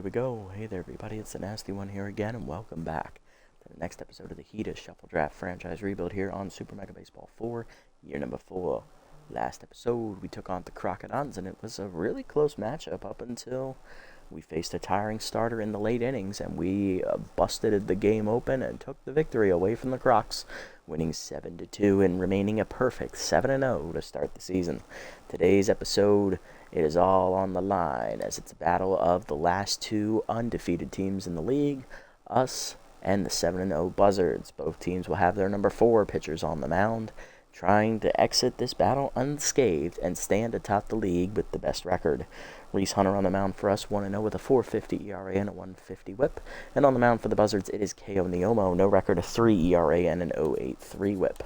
here we go. Hey there, everybody. It's the Nasty One here again, and welcome back to the next episode of the Heat Shuffle Draft Franchise Rebuild here on Super Mega Baseball 4, year number 4. Last episode, we took on the Crocodons, and it was a really close matchup up until we faced a tiring starter in the late innings, and we busted the game open and took the victory away from the Crocs, winning 7-2 and remaining a perfect 7-0 to start the season. Today's episode, it is all on the line as it's a battle of the last two undefeated teams in the league, us and the 7-0 Buzzards. Both teams will have their number 4 pitchers on the mound, trying to exit this battle unscathed and stand atop the league with the best record. Reese Hunter on the mound for us, 1-0 with a 4.50 ERA and a 1.50 whip. And on the mound for the Buzzards, it is Ko Niomo, no record, a 3 ERA and an 0.83 whip.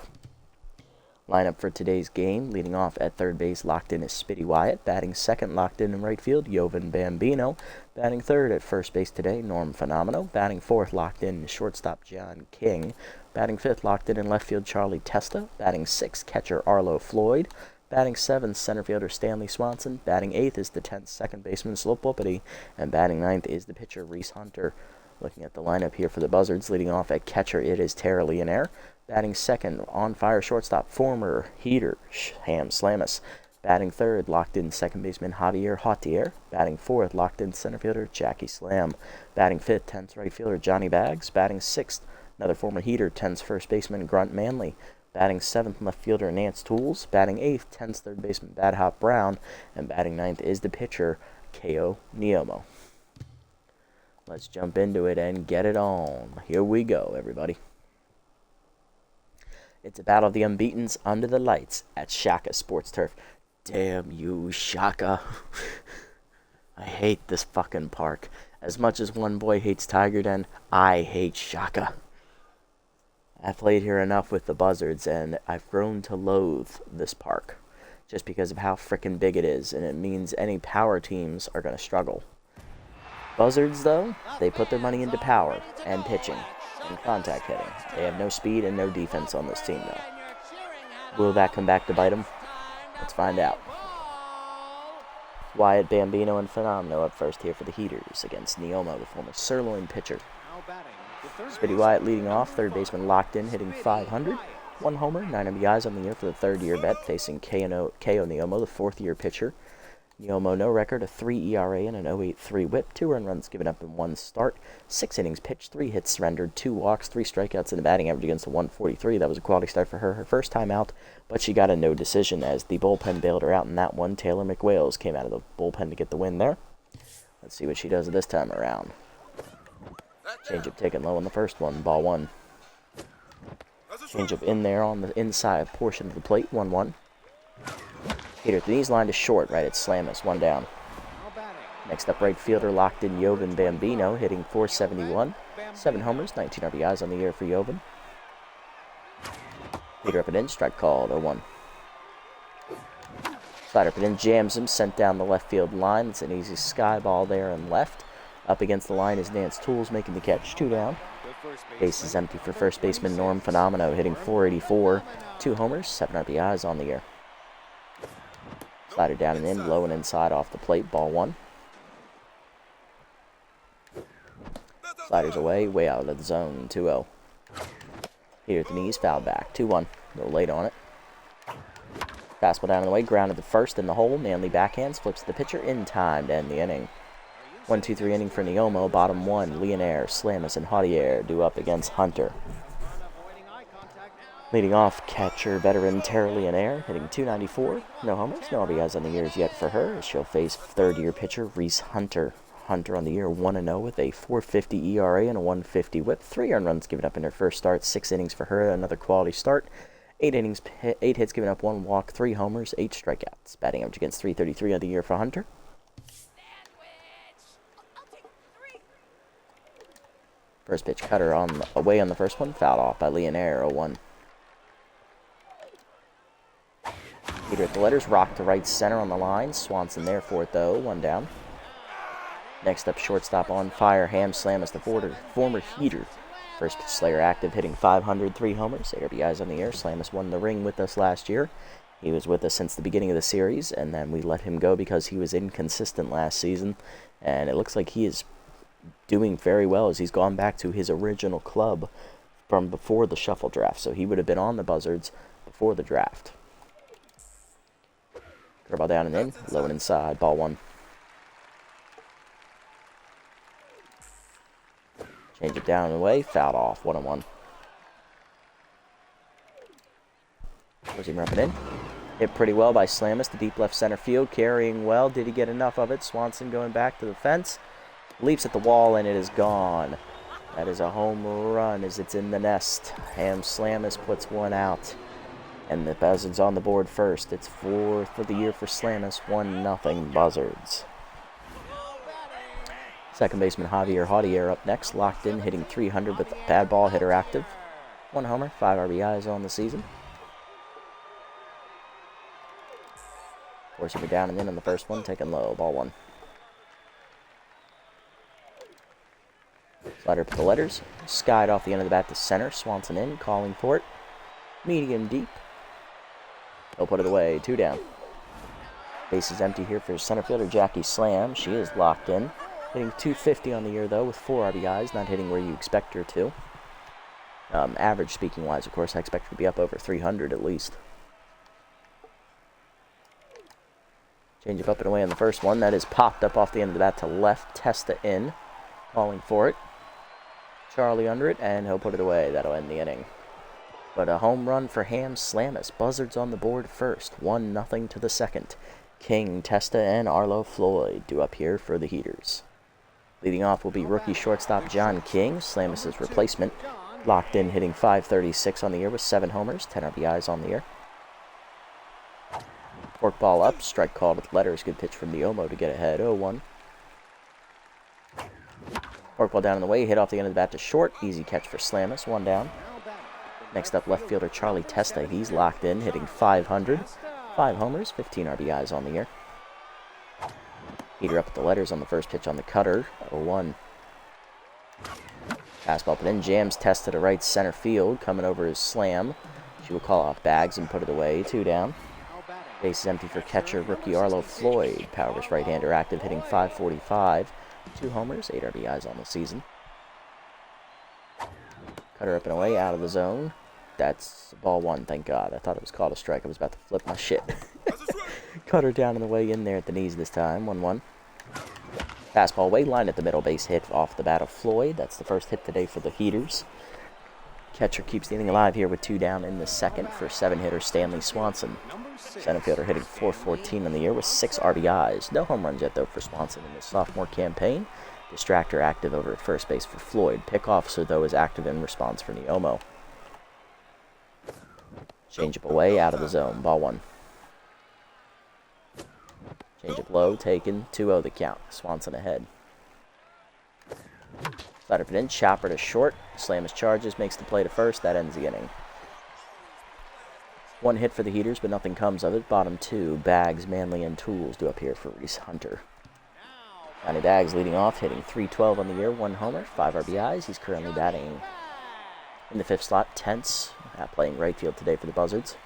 Lineup for today's game, leading off at third base, locked in is Spitty Wyatt. Batting second, locked in right field, Jovan Bambino. Batting third at first base today, Norm Fenomeno. Batting fourth, locked in shortstop, John King. Batting fifth, locked in left field, Charlie Testa. Batting sixth, catcher Arlo Floyd. Batting seventh, center fielder Stanley Swanson. Batting eighth is the 10th second baseman Slope Whoopity. And batting ninth is the pitcher Reese Hunter. Looking at the lineup here for the Buzzards, leading off at catcher, it is Tara Leonaire. Batting second, on-fire shortstop, former Heater Ham Slamus. Batting third, locked-in second baseman Javier Hautier. Batting fourth, locked-in center fielder Jackie Slam. Batting fifth, 10th right fielder Johnny Baggs. Batting sixth, another former Heater, 10th first baseman Grunt Manley. Batting seventh, left fielder Nance Tools. Batting eighth, 10th third baseman Bad Hop Brown. And batting ninth is the pitcher Ko Niomo. Let's jump into it and get it on. Here we go, everybody. It's a battle of the Unbeatens under the lights at Shaka Sports Turf. Damn you, Shaka. I hate this fucking park. As much as one boy hates Tiger Den, I hate Shaka. I've played here enough with the Buzzards, and I've grown to loathe this park. Just because of how frickin' big it is, and it means any power teams are going to struggle. Buzzards, though, they put their money into power and pitching and contact hitting. They have no speed and no defense on this team, though. Will that come back to bite them? Let's find out. Wyatt, Bambino, and Fenomeno up first here for the Heaters against Niomo, the former Sirloin pitcher. Spitty Wyatt leading off, third baseman locked in, hitting .500. 1 homer, 9 RBIs on the year for the third-year bet, facing Ko Niomo, the fourth-year pitcher. Niomo, no record, a 3 ERA and an 0.83 whip, 2 earned runs given up in 1 start, 6 innings pitched, 3 hits surrendered, 2 walks, 3 strikeouts, and a batting average against a 143. That was a quality start for her first time out, but she got a no decision as the bullpen bailed her out in that one. Taylor McWales came out of the bullpen to get the win there. Let's see what she does this time around. Changeup taken low on the first one, ball 1. Changeup in there on the inside portion of the plate, 1-1. Peter, the knees line to short, right at Slamus, 1 down. Next up, right fielder locked in Jovan Bambino, hitting .471. 7 homers, 19 RBIs on the year for Jovan. Peter up and in, strike called, 0-1. Slider up and in, jams him, sent down the left field line. It's an easy sky ball there and left. Up against the line is Nance Tools making the catch, 2 down. Base is empty for first baseman Norm Fenomeno, hitting .484. 2 homers, 7 RBIs on the year. Slider down and in, low and inside off the plate, ball 1. Sliders away, way out of the zone, 2-0. Here at the knees, foul back, 2-1. A little late on it. Fastball down and away, grounded to first in the hole. Manley backhands, flips the pitcher in time to end the inning. 1-2-3 inning for Niomo, bottom 1. Leonaire, Slamus, and Hautier due up against Hunter. Leading off, catcher veteran Tara Leonaire, hitting .294. No homers, no RBIs on the years yet for her, as she'll face third-year pitcher Reese Hunter. Hunter on the year, 1-0 with a 4.50 ERA and a 1.50 whip. 3 earned runs given up in her first start, 6 innings for her, another quality start. 8 hits given up, 1 walk, 3 homers, 8 strikeouts. Batting average against .333 on the year for Hunter. First pitch cutter away on the first one, fouled off by Leonaire, 0-1. Peter at the letters, rock to right center on the line. Swanson there for it, though, 1 down. Next up, shortstop on fire, Ham Slamus, the former Heater. First pitch Slayer active, hitting .500, 3 homers, 8 RBIs on the year. Slamus won the ring with us last year. He was with us since the beginning of the series, and then we let him go because he was inconsistent last season. And it looks like he is doing very well as he's gone back to his original club from before the shuffle draft. So he would have been on the Buzzards before the draft. Curveball down and in, low and inside, ball 1. Change it down and away, fouled off, 1-1. Was he repping in? Hit pretty well by Slamus to deep left center field, carrying well. Did he get enough of it? Swanson going back to the fence. Leaps at the wall, and it is gone. That is a home run as it's in the nest. Ham Slamus puts one out. And the Buzzards on the board first. It's 4th of the year for Slamus, 1-0 Buzzards. Second baseman Javier Jautier up next, locked in, hitting .300 with bad ball hitter active. 1 homer, 5 RBIs on the season. Forcing me down and in on the first one, taking low, ball 1. Slider up the letters, skied off the end of the bat to center, Swanson in, calling for it. Medium deep. He'll put it away, 2 down. Base is empty here for center fielder Jackie Slam. She is locked in. Hitting .250 on the year, though, with 4 RBIs. Not hitting where you expect her to. Average speaking-wise, of course, I expect her to be up over 300 at least. Change it up and away on the first one. That is popped up off the end of the bat to left. Testa in. Calling for it. Charlie under it, and he'll put it away. That'll end the inning. But a home run for Ham Slamus. Buzzards on the board first. 1-0 to the second. King, Testa, and Arlo Floyd due up here for the Heaters. Leading off will be rookie shortstop John King, Slamus' replacement. Locked in, hitting .536 on the year with 7 homers, 10 RBIs on the year. Fork ball up, strike called with letters. Good pitch from Neomo to get ahead, 0-1. Fork ball down in the way, hit off the end of the bat to short. Easy catch for Slamus, 1 down. Next up, left fielder Charlie Testa. He's locked in, hitting .500. 5 homers, 15 RBIs on the year. Heater up at the letters on the first pitch on the cutter, 0-1. Fastball put in, jams Testa to right center field, coming over his Slam. She will call off Bags and put it away, 2 down. Base is empty for catcher rookie Arlo Floyd. Powerless right-hander active, hitting .545. 2 homers, 8 RBIs on the season. Cutter up and away, out of the zone. That's ball 1, thank God. I thought it was called a strike. I was about to flip my shit. Cutter down on the way in there at the knees this time, 1-1. Fastball way, line at the middle, base hit off the bat of Floyd. That's the first hit today for the Heaters. Catcher keeps the inning alive here with 2 down in the second for 7-hitter Stanley Swanson. Center fielder hitting .414 on the year with 6 RBIs. No home runs yet, though, for Swanson in his sophomore campaign. Distractor active over at first base for Floyd. Pickoff, though, is active in response for Neomo. Change up away, out of the zone, ball 1. Change up low, taken, 2-0 the count. Swanson ahead. Slider put in, chopper to short. Slamus charges, makes the play to first. That ends the inning. 1 hit for the Heaters, but nothing comes of it. Bottom 2, Bags, Manley, and Tools due up here for Reese Hunter. Johnny Bags leading off, hitting .312 on the year, 1 homer, 5 RBIs. He's currently batting in the 5th slot. Tense, playing right field today for the Buzzards.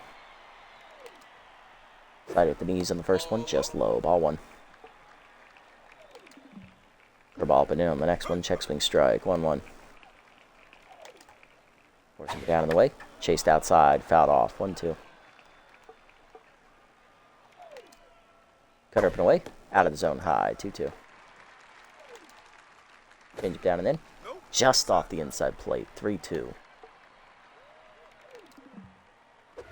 Slider at the knees on the first one, just low, ball 1. Ball up and in on the next one, check swing strike, 1-1. Forcing it down in the way, chased outside, fouled off, 1-2. Cutter up and away, out of the zone high, 2-2. Change it down and in, just off the inside plate, 3-2.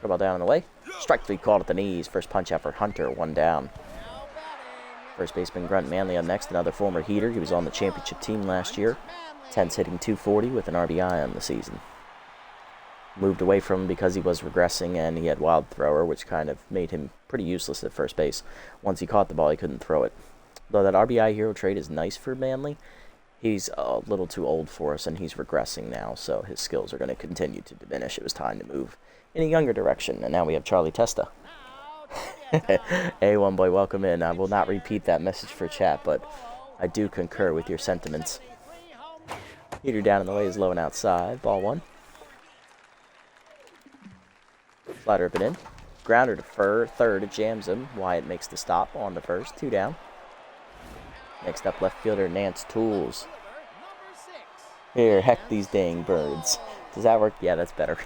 Ball down and away, strike 3 called at the knees, first punch out for Hunter, 1 down. First baseman Grunt Manley up next, another former Heater. He was on the championship team last year. Tense hitting .240 with an RBI on the season. Moved away from him because he was regressing and he had wild thrower, which kind of made him pretty useless at first base. Once he caught the ball, he couldn't throw it. Though that RBI hero trade is nice for Manley, he's a little too old for us and he's regressing now, so his skills are going to continue to diminish. It was time to move in a younger direction, and now we have Charlie Testa. Hey, one boy, welcome in. I will not repeat that message for chat, but I do concur with your sentiments. Heater down in the way is low and outside. Ball 1. Slider up and in. Grounder to third. It jams him. Wyatt makes the stop on the first. 2 down. Next up, left fielder Nance Tools. Here, heck these dang birds. Does that work? Yeah, that's better.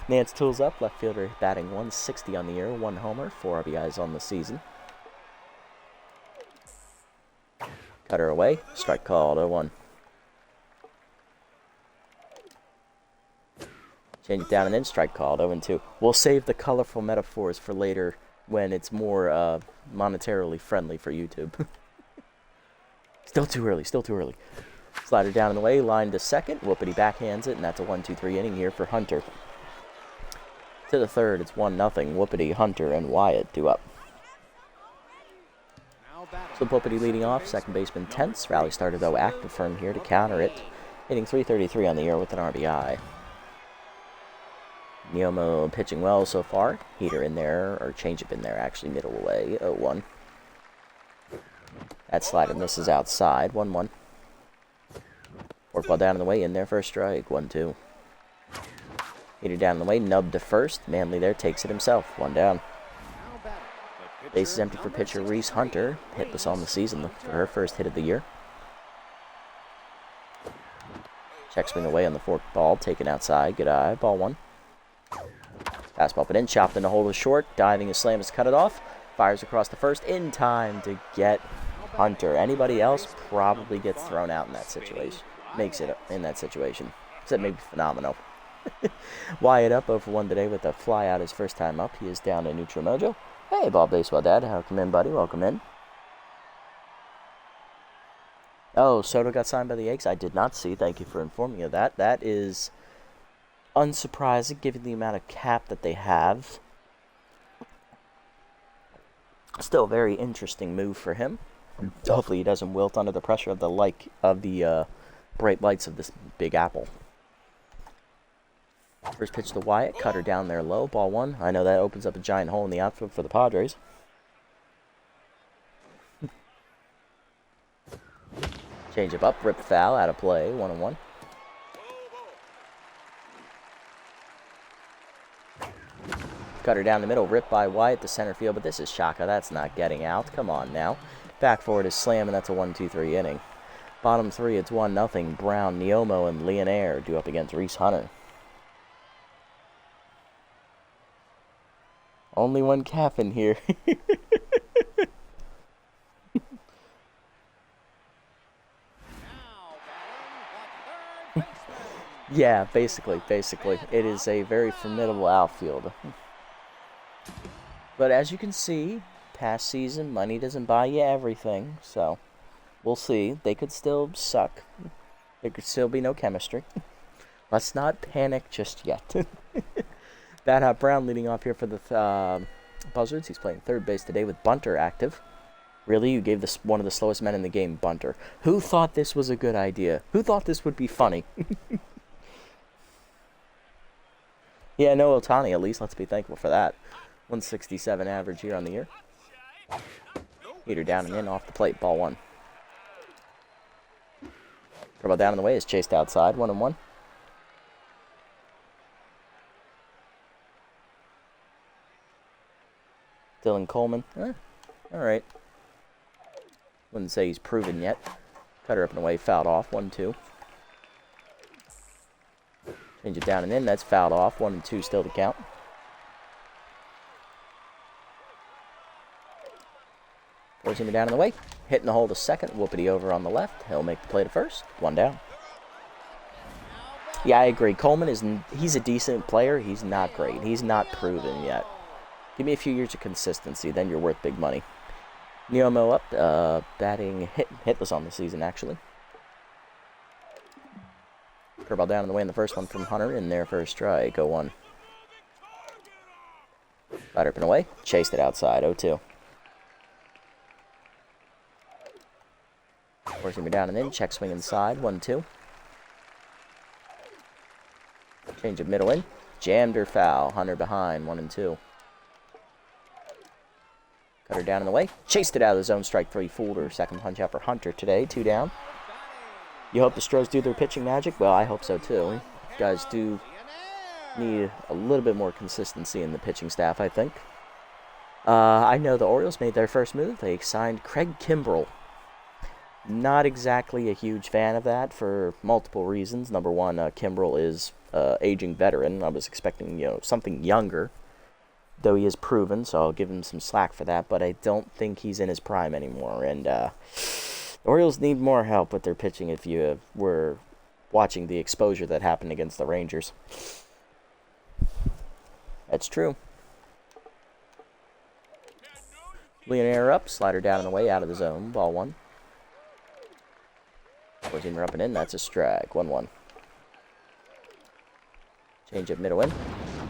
Nance tools up. Left fielder batting 160 on the year. 1 homer. 4 RBIs on the season. Cutter away. Strike called. 0-1. Change it down and in. Strike called. 0-2. We'll save the colorful metaphors for later when it's more monetarily friendly for YouTube. Still too early. Still too early. Slider down in the way, line to second. Whoopity backhands it, and that's a 1-2-3 inning here for Hunter. To the third, it's 1-0. Whoopity, Hunter, and Wyatt due up. So Whoopity leading off, second baseman tense. Rally started though active firm here to counter it. Hitting .333 on the year with an RBI. Neomo pitching well so far. Heater in there, or changeup in there actually, middle away, 0-1. That slider misses outside, 1-1. Forkball down in the way, in there for a strike, 1-2. Heater down in the way, nubbed to first. Manley there takes it himself, 1 down. Base is empty for pitcher Reese Hunter. Hitless on the season for her first hit of the year. Check swing away on the forked ball, taken outside, good eye, ball 1. Fastball put in, chopped in the hole is short. Diving his slam has cut it off. Fires across the first in time to get Hunter. Anybody else probably gets thrown out in that situation. Makes it in that situation. Except maybe Phenomenal. Wyatt up 0 for 1 today with a fly out his first time up. He is down to neutral mojo. Hey, Ball Baseball Dad. Welcome in, buddy. Welcome in. Oh, Soto got signed by the Yankees. I did not see. Thank you for informing me of that. That is unsurprising given the amount of cap that they have. Still a very interesting move for him. Hopefully he doesn't wilt under the pressure of the bright lights of this Big Apple. First pitch to Wyatt, cutter down there low, ball 1. I know that opens up a giant hole in the outfield for the Padres. Change it up, rip foul, out of play, 1-1. Cutter down the middle, ripped by Wyatt to center field, but this is Shaka, that's not getting out. Come on now. Back forward is slam, and that's a 1-2-3 inning. Bottom 3, it's 1-0. Brown, Neomo, and Leonaire due up against Reese Hunter. Only one cap in here. Yeah, basically. It is a very formidable outfield. But as you can see, past season, money doesn't buy you everything, so we'll see. They could still suck. There could still be no chemistry. Let's not panic just yet. Bad Hot Brown leading off here for the Buzzards. He's playing third base today with Bunter active. Really? You gave this one of the slowest men in the game, Bunter. Who thought this was a good idea? Who thought this would be funny? Yeah, no Ohtani at least. Let's be thankful for that. 167 average here on the year. Heater down and in off the plate. Ball 1. Curveball down in the way is chased outside. 1-1. Dylan Coleman. All right. Wouldn't say he's proven yet. Cutter up and away, fouled off. 1-2. Change it down and in. That's fouled off. 1-2 still to count. Forcing him down in the way. Hitting the hole to second. Whoopity over on the left. He'll make the play to first. 1 down. Yeah, I agree. Coleman he's a decent player. He's not great. He's not proven yet. Give me a few years of consistency, then you're worth big money. Neomo up, batting hitless on the season, actually. Curveball down in the way in the first one from Hunter, in there for a strike, 0-1. Slider up and away, chased it outside, 0-2. Forcing me down and in, check swing inside, 1-2. Change of middle in, jammed her foul, Hunter behind, 1-2. Cutter down in the way. Chased it out of the zone. Strike 3. Fooled her. Second punch out for Hunter today. 2 down. You hope the Stros do their pitching magic? Well, I hope so too. You guys do need a little bit more consistency in the pitching staff, I think. I know the Orioles made their first move. They signed Craig Kimbrell. Not exactly a huge fan of that for multiple reasons. Number one, Kimbrel is aging veteran. I was expecting, something younger, though he is proven, so I'll give him some slack for that, but I don't think he's in his prime anymore, and the Orioles need more help with their pitching if you were watching the exposure that happened against the Rangers. That's true. Leonaire up, slider down and away, out of the zone, ball one. Four-seamer up and in, that's a strike, 1-1. Change up middle in.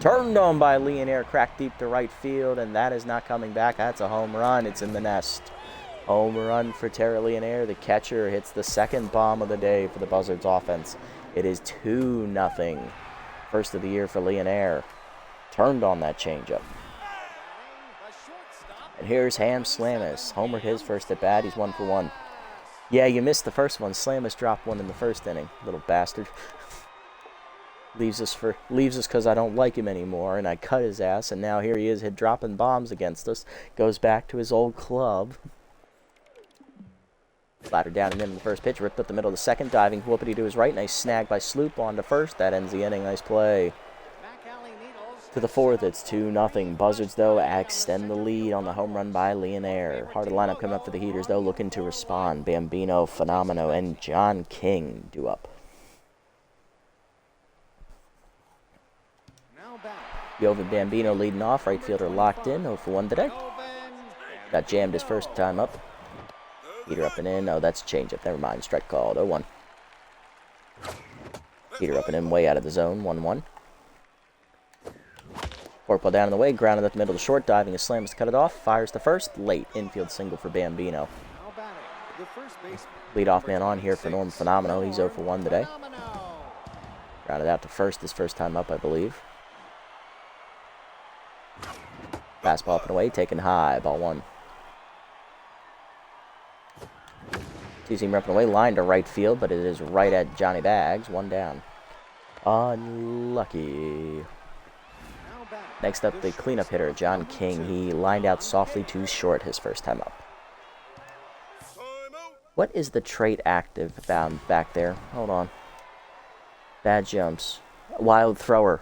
Turned on by Leonaire, cracked deep to right field, and that is not coming back. That's a home run. It's in the nest. Home run for Terry Leonaire. The catcher hits the second bomb of the day for the Buzzards offense. It is 2-0. First of the year for Leonaire. Turned on that changeup. And here's Ham Slamus. Homered his first at bat. He's 1 for 1. Yeah, you missed the first one. Slamus dropped one in the first inning. Little bastard. Leaves us because I don't like him anymore, and I cut his ass, and now here he is dropping bombs against us. Goes back to his old club. Flatter down and in the first pitch. Ripped up the middle of the second. Diving whoopity to his right. Nice snag by Sloop on to first. That ends the inning. Nice play. To the fourth, it's 2-0. Buzzards, though, extend the lead on the home run by Leonaire. Hard lineup coming up for the Heaters, though, looking to respond. Bambino, Phenomeno, and John King do up. Jovan Bambino leading off. Right fielder locked in. 0 for 1 today. Got jammed his first time up. Heater up and in. Oh, that's a changeup. Never mind. Strike called. 0-1. Heater up and in. Way out of the zone. 1-1. Forkball down in the way, grounded up the middle to short, diving a slam to cut it off, fires to first, late infield single for Bambino. Leadoff man on here for Norm Phenomeno. He's 0 for 1 today. Grounded out to first his first time up, I believe. Fastball up and away, taken high, ball 1. Two-seamer up and away, line to right field, but it is right at Johnny Bags, 1 down. Unlucky. Next up, the cleanup hitter, John King. He lined out softly to short his first time up. What is the trait active bound back there? Hold on. Bad jumps. Wild thrower.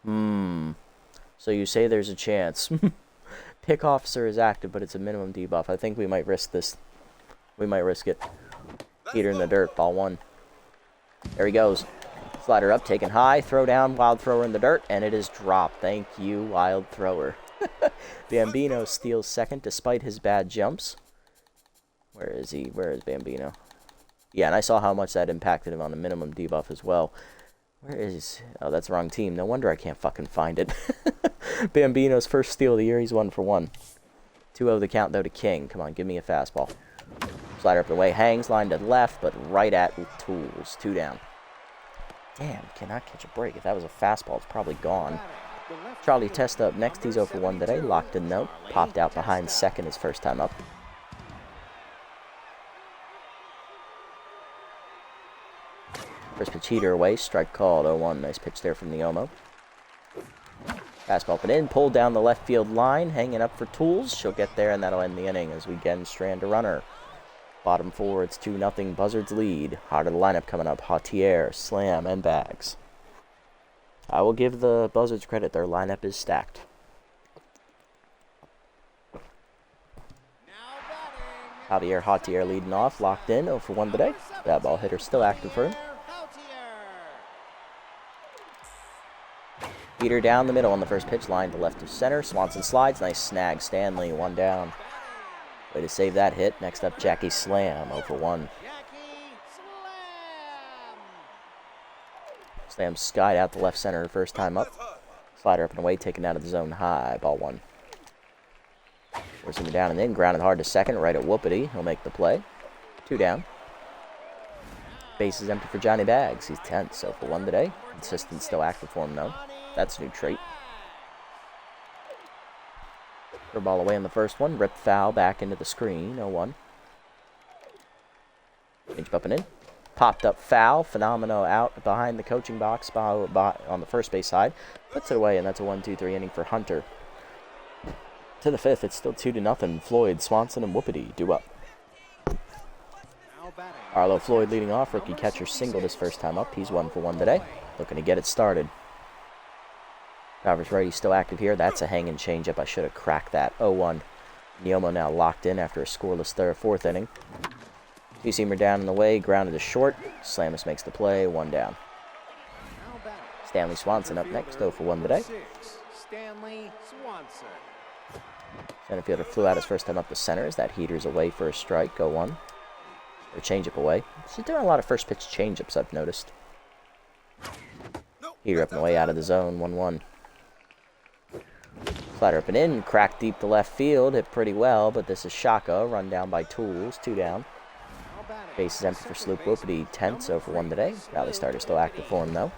So you say there's a chance. Pick officer is active, but it's a minimum debuff. I think we might risk this. We might risk it. Heater in the dirt, ball 1. There he goes. Slider up, taken high, throw down, wild thrower in the dirt, and it is dropped. Thank you, wild thrower. Bambino steals second despite his bad jumps. Where is he? Where is Bambino? Yeah, and I saw how much that impacted him on the minimum debuff as well. Where is... Oh, that's the wrong team. No wonder I can't fucking find it. Bambino's first steal of the year. He's 1 for 1. 2-0 the count, though, to King. Come on, give me a fastball. Slider up the way, hangs, line to the left, but right at Tools. 2 down. Damn, cannot catch a break. If that was a fastball, it's probably gone. Charlie Testa up next. He's 0 for 1 today. Locked in note. Popped out behind second his first time up. First pitch heater away. Strike called. 0-1. Nice pitch there from Neomo. Fastball up and in. Pulled down the left field line. Hanging up for Tools. She'll get there, and that'll end the inning as we again strand a runner. Bottom 4, it's 2-0 Buzzards lead. Heart of the lineup coming up. Hautier, Slam, and Bags. I will give the Buzzards credit. Their lineup is stacked. Hautier leading off. Locked in. 0 for 1 today. That ball hitter still active for him. Heater down the middle on the first pitch. Line to left of center. Swanson slides. Nice snag. Stanley, 1 down. Way to save that hit. Next up, Jackie Slam, 0 for 1. Slam skied out the left center first time up. Slider up and away, taken out of the zone high, ball 1. Forcing him down and in, grounded hard to second, right at Whoopity. He'll make the play. 2 down. Base is empty for Johnny Bags. He's 10th, so for 1 today. Consistent, still active for him, though. That's a new trait. Ball away on the first one. Ripped foul back into the screen. 0-1. Change up and in. Popped up foul. Phenomeno out behind the coaching box on the first base side. Puts it away, and that's a 1-2-3 inning for Hunter. To the 5th, it's still 2-0. Floyd, Swanson, and Whoopity do up. Arlo Floyd leading off. Rookie catcher singled his first time up. He's 1 for 1 today. Looking to get it started. Travers righty still active here. That's a hanging changeup. I should have cracked that. 0-1. Neomo now locked in after a scoreless fourth inning. Two-seamer down and away. Grounded to short. Slamus makes the play. 1 down. Stanley Swanson up next. 0 for 1 today. Stanley Swanson. Center fielder flew out his first time up to center as that heater's away for a strike. 0-1. Or changeup away. She's doing a lot of first pitch changeups, I've noticed. Heater up and away out of the zone. 1-1. Slider up and in. Cracked deep to left field. Hit pretty well, but this is Shaka. Run down by Tools. 2 down. Base is empty for Sloop Whoopity. 10th, 0 for 1 today. Rally starter still active for him, though.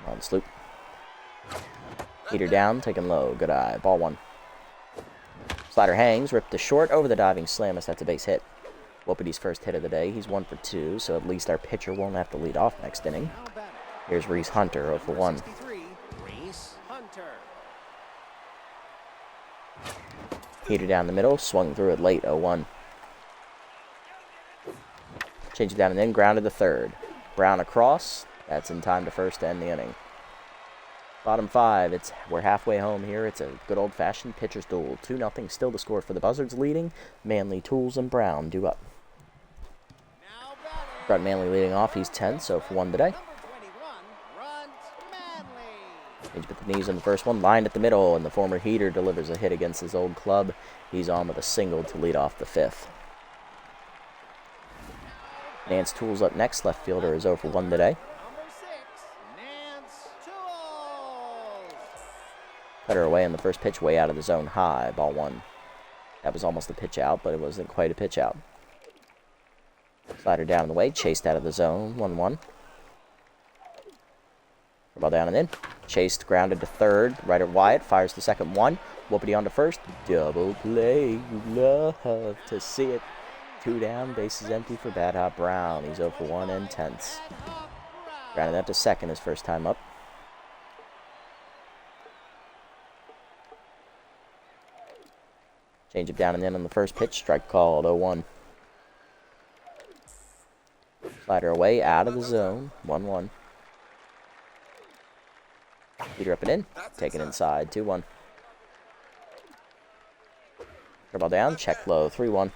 On Sloop. Heater down, taken low. Good eye. Ball 1. Slider hangs, ripped to short, over the diving Slamus. That's a base hit. Whoopity's first hit of the day. He's 1 for 2, so at least our pitcher won't have to lead off next inning. Here's Reese Hunter, 0 for 1. Heater down the middle, swung through it late, 0-1. Change it down and in, grounded to third. Brown across. That's in time to first to end the inning. Bottom 5, we're halfway home here. It's a good old-fashioned pitcher's duel. 2-0 still to score for the Buzzards leading. Manley, Tools, and Brown due up. Brett Manley leading off. He's 10, so for 1 today. Change with the knees on the first one. Lined at the middle, and the former heater delivers a hit against his old club. He's on with a single to lead off the 5th. Nance Tools up next. Left fielder is 0 for 1 today. Cutter away on the first pitch, way out of the zone high. Ball 1. That was almost a pitch out, but it wasn't quite a pitch out. Slider down in the way, chased out of the zone. 1-1. Ball down and in. Chased, grounded to third. Right at Wyatt, fires the second one. Whoopity on to first. Double play. Love to see it. 2 down, bases empty for Bad Hot Brown. He's 0 for 1 and 10th. Grounded that to second his first time up. Change it down and in on the first pitch. Strike called. 0-1. Slider away, out of the zone. 1-1. Heater up and in. Taken inside. 2-1. Ball down. Check low. 3-1.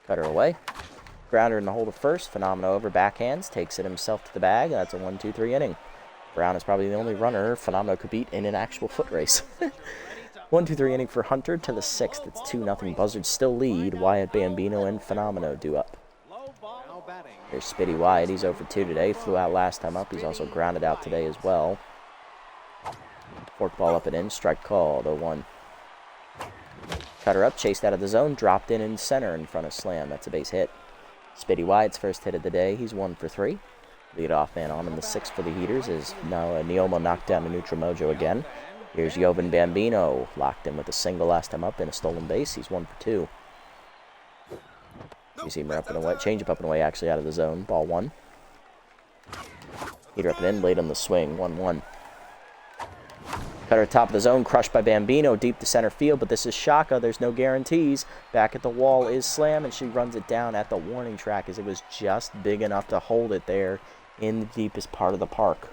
Cutter away. Grounder in the hole to first. Phenomena over backhands. Takes it himself to the bag. That's a 1-2-3 inning. Brown is probably the only runner Phenomena could beat in an actual foot race. 1-2-3 inning for Hunter to the 6th. It's 2-0. Buzzards still lead. Wyatt, Bambino, and Phenomena due up. Here's Spitty Wyatt. He's 0 for 2 today. Flew out last time up. He's also grounded out today as well. Fork ball up and in. Strike called. 0-1. Cutter up. Chased out of the zone. Dropped in center in front of Slam. That's a base hit. Spitty Wyatt's first hit of the day. He's 1 for 3. Leadoff man on in the 6th for the Heaters is now Neomo knocked down to Neutral Mojo again. Here's Jovan Bambino, locked in with a single last time up and a stolen base. He's 1 for 2. You see him up and away, change up and away actually out of the zone. Ball 1. Heater up and in, late on the swing. 1-1. Cutter at top of the zone, crushed by Bambino, deep to center field, but this is Shaka. There's no guarantees. Back at the wall is Slam, and she runs it down at the warning track as it was just big enough to hold it there in the deepest part of the park.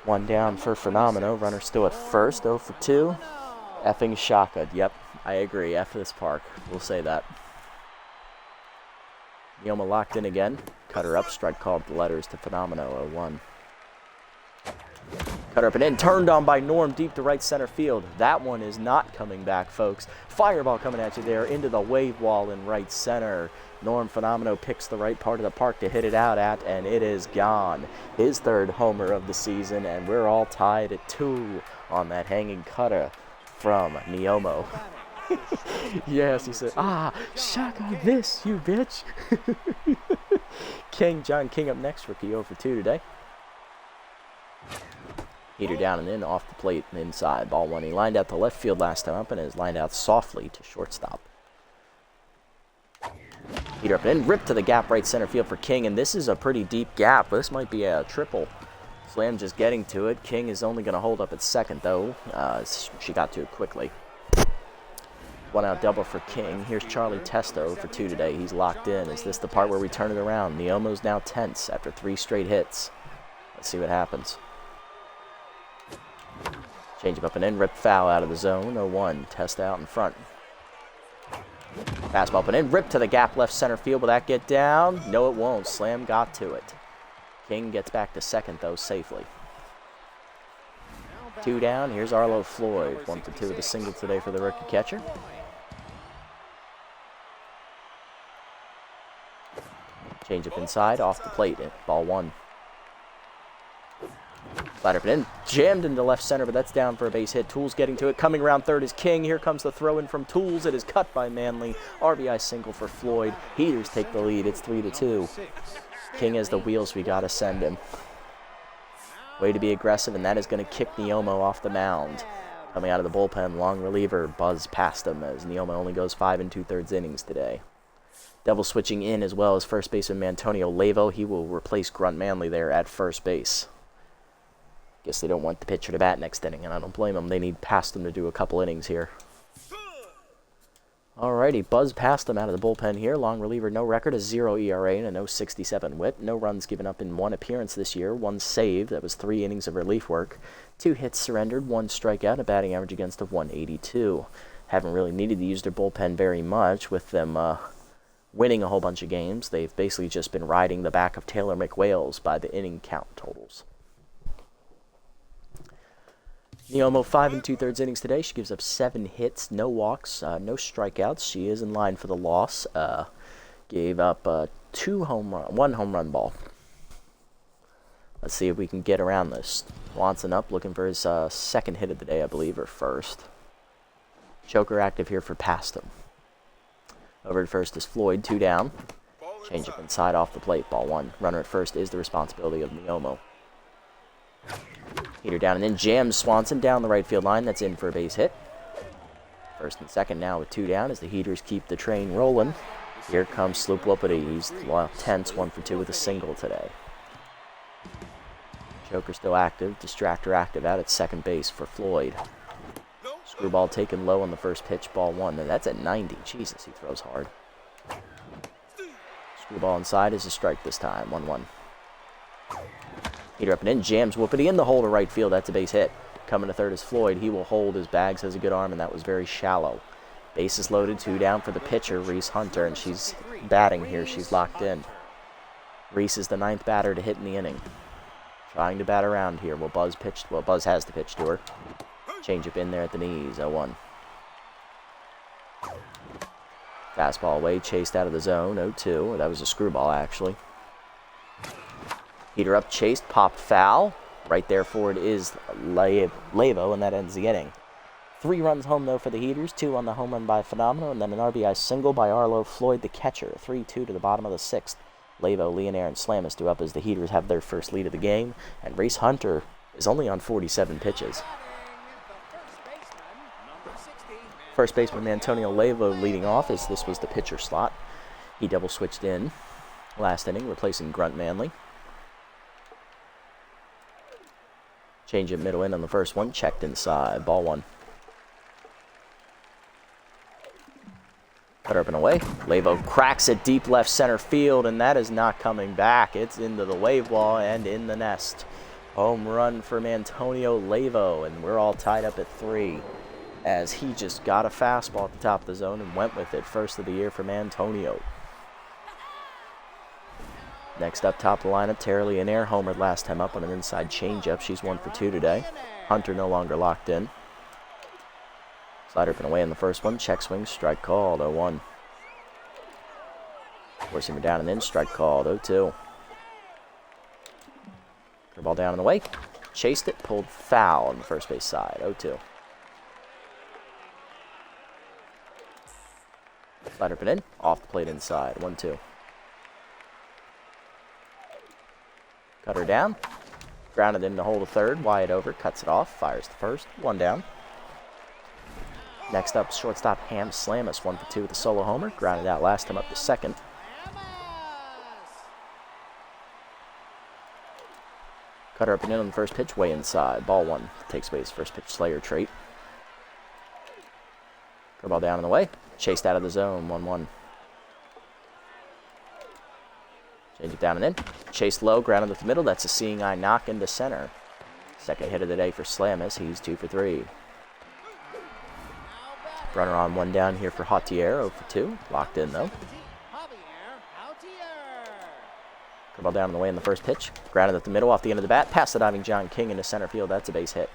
1 down for Phenomeno. Runner still at first, 0 for 2. Effing Shaka. Yep, I agree. F this park. We'll say that. Neoma locked in again. Cutter up, strike called the letters to Phenomeno, 0-1. Cutter up and in, turned on by Norm deep to right center field. That one is not coming back, folks. Fireball coming at you there into the wave wall in right center. Norm Phenomeno picks the right part of the park to hit it out at, and it is gone. His 3rd homer of the season, and we're all tied at 2 on that hanging cutter from Neomo. Yes, he said, Shaka this, you bitch. John King up next, rookie 0 for 2 today. Heater down and in, off the plate and inside. Ball 1. He lined out to left field last time up and is lined out softly to shortstop. Heater up and in, ripped to the gap right center field for King, and this is a pretty deep gap. This might be a triple. Slam just getting to it. King is only going to hold up at second, though. She got to it quickly. One out double for King. Here's Charlie Testo for 2 today. He's locked in. Is this the part where we turn it around? Neomo's now tense after 3 straight hits. Let's see what happens. Change him up and in. Rip foul out of the zone. 0-1. Test out in front. Fastball up and in. Rip to the gap left center field. Will that get down? No, it won't. Slam got to it. King gets back to second, though, safely. 2 down. Here's Arlo Floyd. 1 for 2 with a single today for the rookie catcher. Change up inside. Off the plate. Ball 1. Slider up and in. Jammed into left center, but that's down for a base hit. Tools getting to it. Coming around third is King. Here comes the throw in from Tools. It is cut by Manley. RBI single for Floyd. Heaters take the lead. It's 3-2. King has the wheels. We got to send him. Way to be aggressive, and that is going to kick Neomo off the mound. Coming out of the bullpen, long reliever. Buzz past him as Neomo only goes 5 2/3 innings today. Devil switching in as well as first baseman Antonio Lavo. He will replace Grunt Manley there at first base. Guess they don't want the pitcher to bat next inning, and I don't blame them. They need past him to do a couple innings here. Alrighty, Buzz passed him out of the bullpen here. Long reliever, no record, a 0 ERA and a .067 whip. No runs given up in 1 appearance this year. 1 save, that was 3 innings of relief work. 2 hits surrendered, 1 strikeout, a batting average against of .182. Haven't really needed to use their bullpen very much with them winning a whole bunch of games. They've basically just been riding the back of Taylor McWales by the inning count totals. Neomo 5 2/3 innings today. She gives up 7 hits, no walks, no strikeouts. She is in line for the loss. Gave up 1 home run ball. Let's see if we can get around this. Swanson up, looking for his second hit of the day, I believe, or first. Joker active here for Paston. Over at first is Floyd, 2 down. Change up inside off the plate, ball 1. Runner at first is the responsibility of Neomo. Heater down and then jams Swanson down the right field line. That's in for a base hit. First and second now with 2 down as the Heaters keep the train rolling. Here comes Sloop Whoopity. He's tense, 1 for 2 with a single today. Joker still active. Distractor active out at second base for Floyd. Screwball taken low on the first pitch, ball 1. And that's at 90. Jesus, he throws hard. Screwball inside is a strike this time, 1-1. Heater up and in, jams Whoopity in the hole to right field. That's a base hit. Coming to third is Floyd. He will hold. His bags has a good arm, and that was very shallow. Bases loaded, 2 down for the pitcher, Reese Hunter, and she's batting here. She's locked in. Reese is the 9th batter to hit in the inning. Trying to bat around here. Buzz has to pitch to her. Change up in there at the knees, 0-1. Fastball away, chased out of the zone, 0-2. That was a screwball, actually. Heater up, chased, popped foul. Right there for it is Lavo, and that ends the inning. 3 runs home, though, for the Heaters. 2 on the home run by Phenomenal, and then an RBI single by Arlo Floyd, the catcher. 3-2 to the bottom of the 6th. Lavo, Leonaire, and Slamus do up as the Heaters have their first lead of the game, and Reese Hunter is only on 47 pitches. First baseman Antonio Lavo leading off as this was the pitcher slot. He double switched in last inning, replacing Grunt Manley. Change it middle in on the first one. Checked inside. Ball 1. Cut up and away. Lavo cracks it deep left center field, and that is not coming back. It's into the wave wall and in the nest. Home run from Antonio Lavo, and we're all tied up at 3 as he just got a fastball at the top of the zone and went with it. First of the year from Antonio. Next up, top of the lineup, Tara Leonaire homered last time up on an inside changeup. She's 1 for 2 today. Hunter no longer locked in. Slider up and away in the first one. Check swing, strike called, 0-1. Forcing her down and in, strike called, 0-2. Curveball down and away. Chased it, pulled foul on the first base side, 0-2. Slider up and in, off the plate inside, 1-2. Cut her down. Grounded in the hole to third. Wyatt over. Cuts it off. Fires the first. 1 down. Next up, shortstop Ham Slamus. 1 for 2 with a solo homer. Grounded out last time up to second. Cut her up and in on the first pitch. Way inside. Ball 1. Takes away his first pitch Slayer trait. Ball down in the way. Chased out of the zone. 1-1. Change it down and in. Chased low. Grounded at the middle. That's a seeing eye knock into center. Second hit of the day for Slamus. He's 2 for 3. Runner on 1 down here for Jautier. 0 for 2. Locked in though. Ball down in the way in the first pitch. Grounded at the middle off the end of the bat. Past the diving John King into center field. That's a base hit.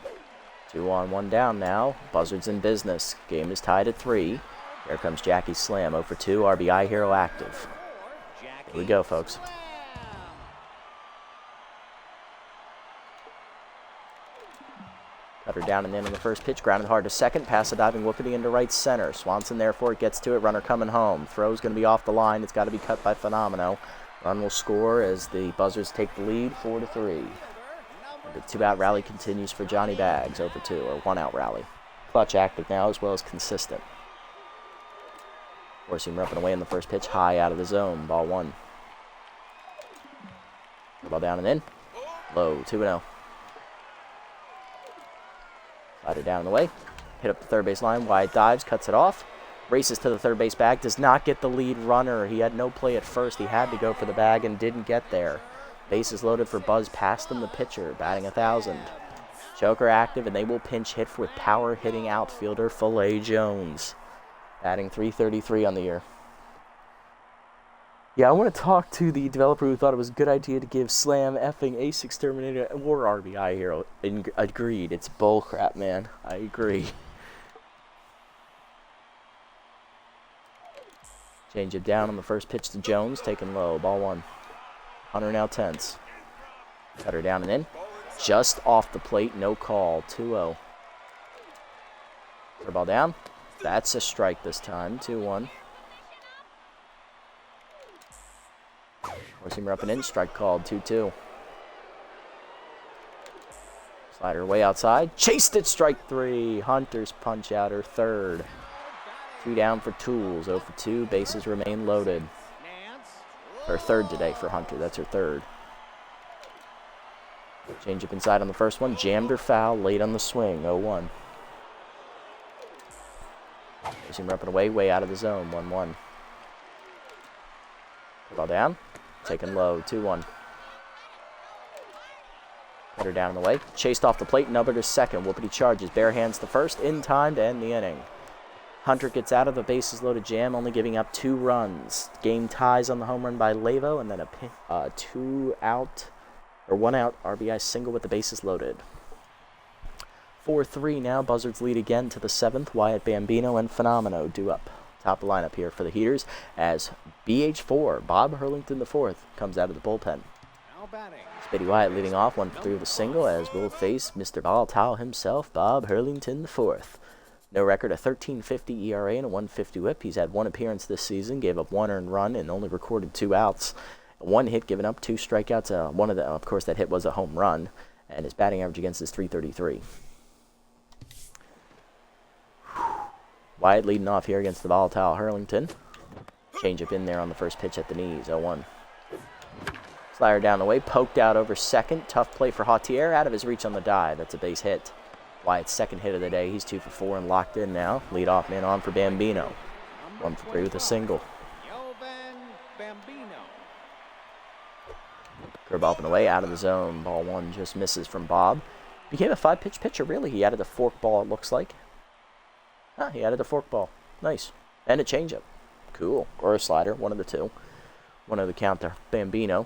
2 on 1 down now. Buzzards in business. Game is tied at 3. Here comes Jackie Slam. 0 for 2. RBI hero active. Here we go, folks. Cutter down and in on the first pitch. Grounded hard to second. Pass the diving Whoopity into right center. Swanson therefore gets to it. Runner coming home. Throw's going to be off the line. It's got to be cut by Phenomeno. Run will score as the Buzzards take the lead 4 to 3. The 2-out rally continues for Johnny Bags. 0 for 2, or 1-out rally. Clutch active now as well as consistent. Four-seamer up and away in the first pitch. High out of the zone. Ball 1. Ball down and in. Low. 2-0. Slider down and away. Hit up the third base line. Wide dives. Cuts it off. Races to the third base bag. Does not get the lead runner. He had no play at first. He had to go for the bag and didn't get there. Bases loaded for Buzz. Past him the pitcher. Batting 1,000. Joker active, and they will pinch hit with power hitting outfielder Filet Jones. Batting .333 on the year. Yeah, I want to talk to the developer who thought it was a good idea to give Slam effing Ace Exterminator or RBI Hero. Agreed. It's bullcrap, man. I agree. Change it down on the first pitch to Jones. Taken low. Ball 1. Hunter now tense. Cutter down and in. Just off the plate. No call. 2-0. Ball down. That's a strike this time. 2-1. Four-seamer up and in. Strike called. 2-2. Slider way outside. Chased it. Strike 3. Hunter's punch outer. Third. 2 down for Tools. 0 for 2. Bases remain loaded. Her third today for Hunter. That's her third. Change up inside on the first one. Jammed her foul. Late on the swing. 0-1. Four-seamer up and away. Way out of the zone. 1-1. Ball down. Taken low. 2-1. Cutter down in the way. Chased off the plate. Numbered to second. Whoopity charges. Bare hands the first. In time to end the inning. Hunter gets out of the bases loaded jam, only giving up 2 runs. Game ties on the home run by Levo, and then a 2-out or 1-out RBI single with the bases loaded. 4-3 now. Buzzards lead again to the 7th. Wyatt Bambino and Phenomeno due up. Top of the lineup here for the Heaters as BH4, Bob Hurlington IV, comes out of the bullpen. Spitty Wyatt leading off 1 for 3 with a single as we'll face Mr. Volatile himself, Bob Hurlington IV. No record, a 13.50 ERA and a 1.50 whip. He's had 1 appearance this season, gave up 1 earned run and only recorded 2 outs. 1 hit given up, 2 strikeouts. One of them, of course, that hit was a home run, and his batting average against is .333. Wyatt leading off here against the Volatile Hurlington. Change up in there on the first pitch at the knees, 0-1. Slider down the way, poked out over second. Tough play for Jautier, out of his reach on the dive. That's a base hit. Wyatt's second hit of the day. He's 2 for 4 and locked in now. Leadoff man on for Bambino. 1 for 3 with a single. Curve up and away, out of the zone. Ball 1 just misses from Bob. Became a 5-pitch pitcher, really. He added a forkball, it looks like. He added a forkball. Nice. And a changeup. Cool. Or a slider, one of the two. 1-0 the count there. Bambino.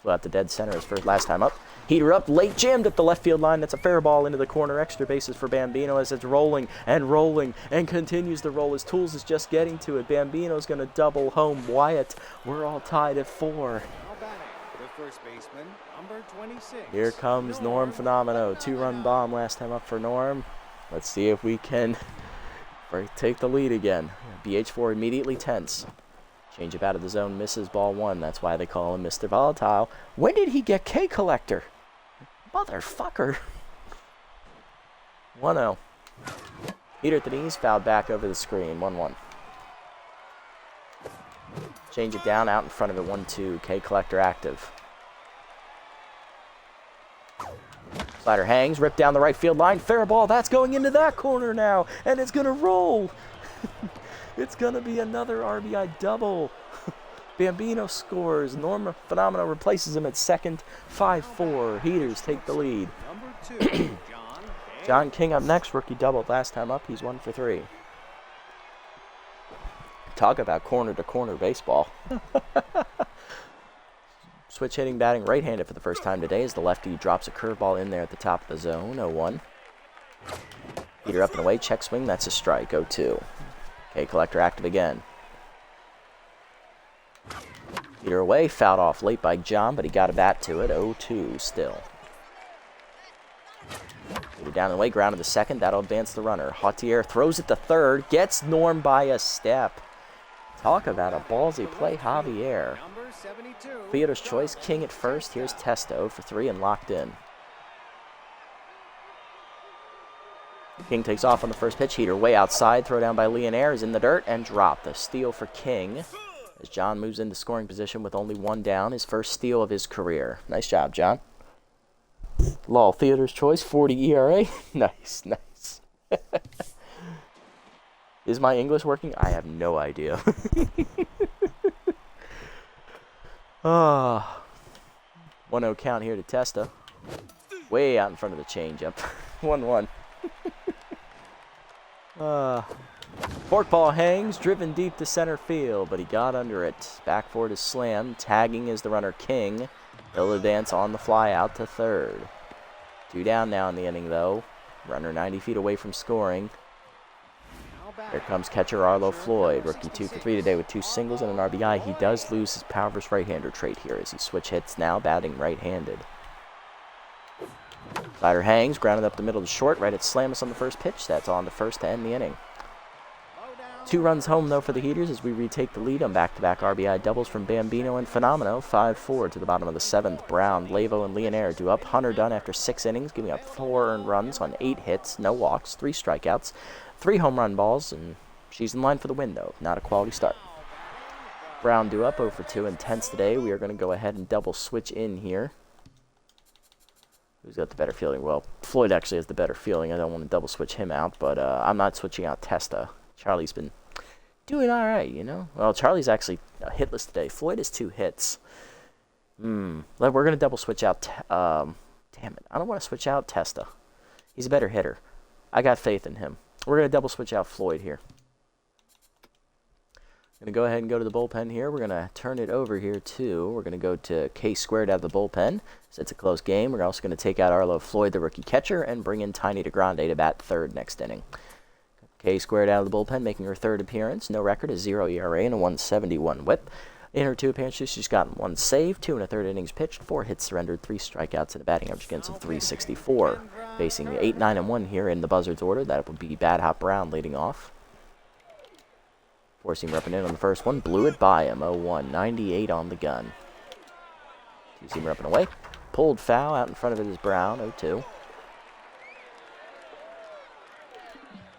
Flew out to dead center his first last time up. Heater up, late jammed at the left field line. That's a fair ball into the corner. Extra bases for Bambino as it's rolling and continues to roll. His Tools is just getting to it. Bambino's going to double home. Wyatt, we're all tied at 4. First baseman, number 26. Here comes Norm Phenomeno. 2-run bomb last time up for Norm. Let's see if we can take the lead again. BH4 immediately tense. Change up out of the zone, misses ball 1. That's why they call him Mr. Volatile. When did he get K Collector? Motherfucker. 1-0. Heater at the knees, fouled back over the screen. 1-1. Change it down, out in front of it. 1-2. K Collector active. Slider hangs, ripped down the right field line. Fair ball, that's going into that corner now. And it's going to roll. It's going to be another RBI double. Bambino scores. Norma Phenomeno replaces him at second. 5-4. Heaters take the lead. Number 2, John King up next. Rookie double. Last time up, he's 1 for 3. Talk about corner-to-corner baseball. Switch hitting, batting right-handed for the first time today as the lefty drops a curveball in there at the top of the zone. 0-1. Heater up and away. Check swing. That's a strike. 0-2. Okay, collector active again. Heater away. Fouled off late by John, but he got a bat to it. 0-2 still. Heater down and away. Ground to the second. That'll advance the runner. Hautier throws it to third. Gets Norm by a step. Talk about a ballsy play, Javier. number 72. Theater's choice. King at first. Here's Testa. 0 for 3 and locked in. King takes off on the first pitch. Heater way outside. Throw down by Leonaire is in the dirt and dropped. The steal for King as John moves into scoring position with only 1 down. His first steal of his career. Nice job, John. Law Theater's choice. 40 ERA. Nice, nice. Is my English working? I have no idea. 1-0 count here to Testa. Way out in front of the changeup. 1-1. Forkball hangs, driven deep to center field, but he got under it. Back for it is slammed. Tagging is the runner King. He'll advance on the fly out to third. 2 down now in the inning, though. Runner 90 feet away from scoring. Here comes catcher Arlo Floyd. Rookie 2 for 3 today with 2 singles and an RBI. He does lose his power versus right-hander trait here as he switch hits now, batting right-handed. Slider hangs, grounded up the middle to short, right at Slamus on the first pitch. That's on to first to end the inning. 2 runs home, though, for the Heaters as we retake the lead on back-to-back RBI doubles from Bambino and Phenomeno. 5-4 to the bottom of the 7th. Brown, Lavo, and Leonaire do up. Hunter done after 6 innings, giving up 4 earned runs on 8 hits, no walks, 3 strikeouts, 3 home run balls, and she's in line for the win, though. Not a quality start. Brown do up 0 for 2 intense today. We are going to go ahead and double switch in here. Who's got the better feeling? Well, Floyd actually has the better feeling. I don't want to double switch him out, but I'm not switching out Testa. Charlie's been doing all right, you know. Well, Charlie's actually hitless today. Floyd has 2 hits. We're going to double switch out. Damn it. I don't want to switch out Testa. He's a better hitter. I got faith in him. We're going to double switch out Floyd here. Going to go ahead and go to the bullpen here. We're going to turn it over here, too. We're going to go to K squared out of the bullpen. So it's a close game. We're also going to take out Arlo Floyd, the rookie catcher, and bring in Tiny DeGrande to bat third next inning. K squared out of the bullpen, making her 3rd appearance. No record, a 0 ERA and a 171 whip. In her 2 appearances, she's gotten 1 save, 2 1/3 innings pitched, 4 hits surrendered, 3 strikeouts, and a batting average against of 364. Facing the 8-9-1 here in the Buzzards order. That would be Bad Hop Brown leading off. 4-seam repping in on the first one. Blew it by him. 0-1. 98 on the gun. 2-seam repping away. Pulled foul. Out in front of it is Brown. 0-2.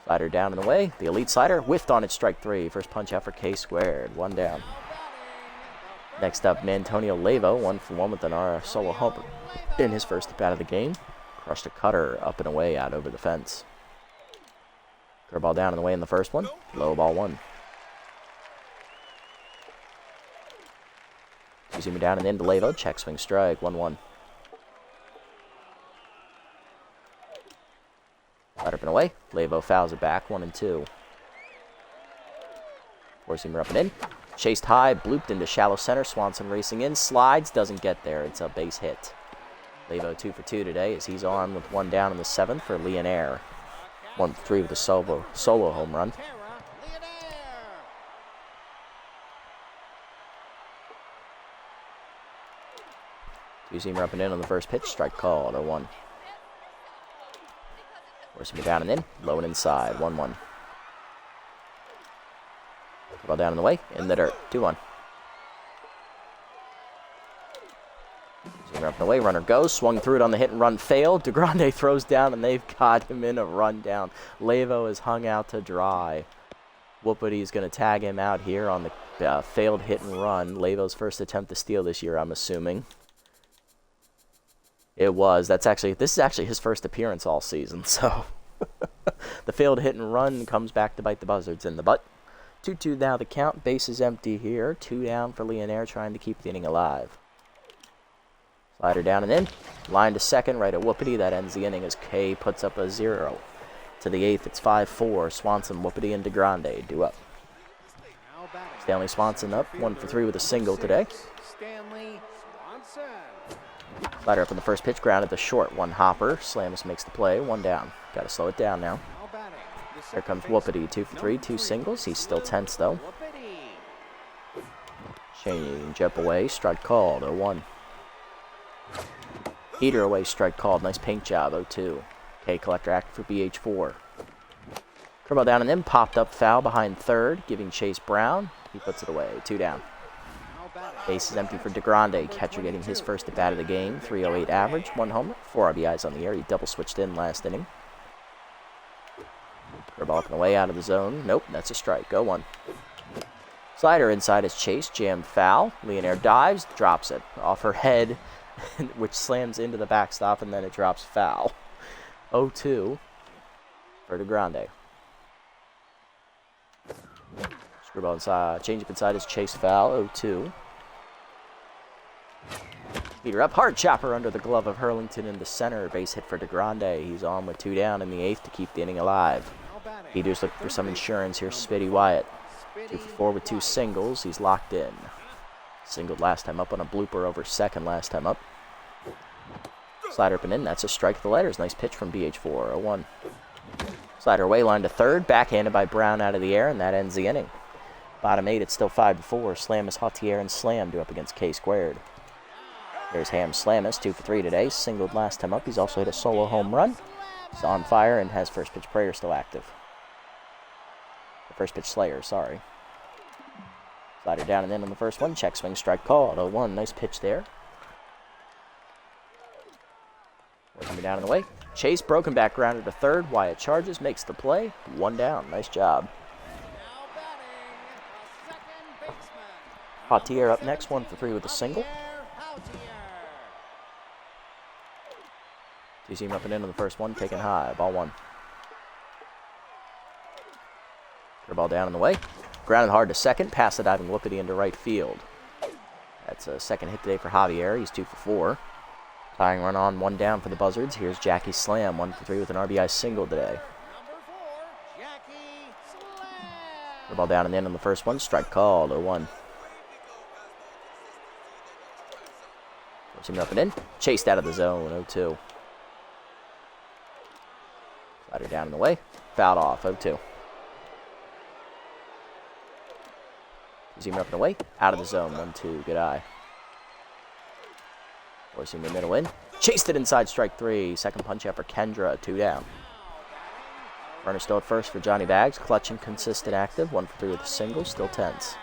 Slider down and away. The elite slider whiffed on it. Strike 3. First punch out for K squared. 1 down. Next up, Mantonio Lavo. 1 for 1 with an solo homer in his first at bat of the game. Crushed a cutter up and away out over the fence. Curveball down and away in the first one. Low ball 1. 2-seamer down and into Lavo. Check swing strike. 1-1. Right up and away. Lavo fouls it back. 1-2. 4-seamer up and in. Chased high. Blooped into shallow center. Swanson racing in. Slides. Doesn't get there. It's a base hit. Lavo 2 for 2 today as he's on with 1 down in the 7th for Leonaire. 1 for 3 with a solo home run. Two-seamer up and in on the first pitch. Strike called. 0-1. 4-seamer down and in. Low and inside. 1-1. Ball down in the way. In the dirt. 2-1. Two-seamer up and away. Runner goes. Swung through it on the hit and run. Failed. DeGrande throws down and they've got him in a rundown. Lavo is hung out to dry. Whoopity is going to tag him out here on the failed hit and run. Lavo's first attempt to steal this year, I'm assuming. It was. This is actually his first appearance all season, so The failed hit and run comes back to bite the Buzzards in the butt. 2-2 now the count. Base is empty here. 2 down for Leonaire trying to keep the inning alive. Slider down and in. Line to second, right at Whoopity. That ends the inning as K puts up a 0. To the 8th, it's 5-4. Swanson, Whoopity, and DeGrande due up. Stanley Swanson up, 1 for 3 with a single today. Stanley Swanson. Slider up in the first pitch, grounded to short. 1 hopper. Slamus makes the play. 1 down. Got to slow it down now. Here comes Whoopity, 2 for 3, 2 singles. He's still tense though. Change up away, strike called. 0-1. Heater away, strike called. Nice paint job. 0-2. K collector active for BH4. Curveball down and in, popped up foul behind third, giving Chase Brown. He puts it away. 2 down. Base is empty for DeGrande. Catcher getting his first at bat of the game. 308 average, 1 homer, 4 RBIs on the air. He double switched in last inning. Curveball up and away out of the zone. Nope, that's a strike. 0-1. Slider inside is Chase, jammed foul. Leonaire dives, drops it off her head, which slams into the backstop, and then it drops foul. 0-2 for DeGrande. Screwball inside, change up inside is Chase foul. 0-2. Heater up, hard chopper under the glove of Hurlington into center. Base hit for DeGrande. He's on with 2 down in the 8th to keep the inning alive. Heater's looking for some insurance here. Spitty Wyatt. 2 for 4 with 2 singles. He's locked in. Singled last time up on a blooper over second last time up. Slider up and in. That's a strike to the letters. Nice pitch from BH4. 0-1. Slider away, line to third. Backhanded by Brown out of the air, and that ends the inning. Bottom 8, it's still 5-4. Slamus, Hautier, and Slam due up against K squared. There's Ham Slamus, 2 for 3 today. Singled last time up. He's also hit a solo home run. He's on fire and has first pitch prayer still active. First pitch Slayer, sorry. Slider down and in on the first one. Check swing, strike called. 0-1. Nice pitch there. Working me down in the way. Chase, broken back, grounded to third. Wyatt charges, makes the play. 1 down. Nice job. Hautier up next, 1 for 3 with a single. You see him up and in on the first one, taken high. Ball 1. Ball down in the way. Grounded hard to second. Pass the diving Whoopity into right field. That's a second hit today for Javier. He's 2 for 4. Tying run on, 1 down for the Buzzards. Here's Jackie Slam, 1 for 3 with an RBI single today. Ball down and in on the first one. Strike called. 0-1. Force him up and in. Chased out of the zone. 0-2. Slider down in the way. Fouled off. 0-2. Zoom up and away. Out of the zone. 1-2. Good eye. Forcing the middle in. Chased it inside strike 3. Second punch out for Kendra. 2 down. Runner still at first for Johnny Bags. Clutch and consistent active. 1 for 3 with a single. Still tense.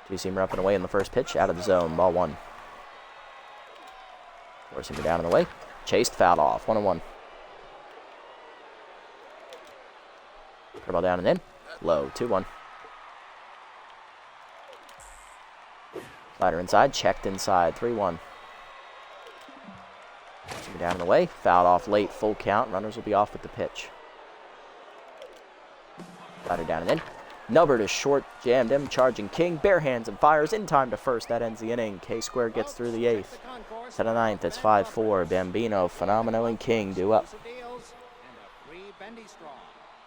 Two-seamer up and away in the first pitch. Out of the zone. Ball 1. Forcing it down and away. Chased. Fouled off. 1-1. Ball down and in. Low. 2-1. Slider inside. Checked inside. 3-1. Down and away. Fouled off late. Full count. Runners will be off with the pitch. Slider down and in. Nubbard is short. Jammed him. Charging King. Bare hands and fires in time to first. That ends the inning. K squared gets through the 8th. To the 9th. It's 5-4. Bambino, Phenomenal, and King due up.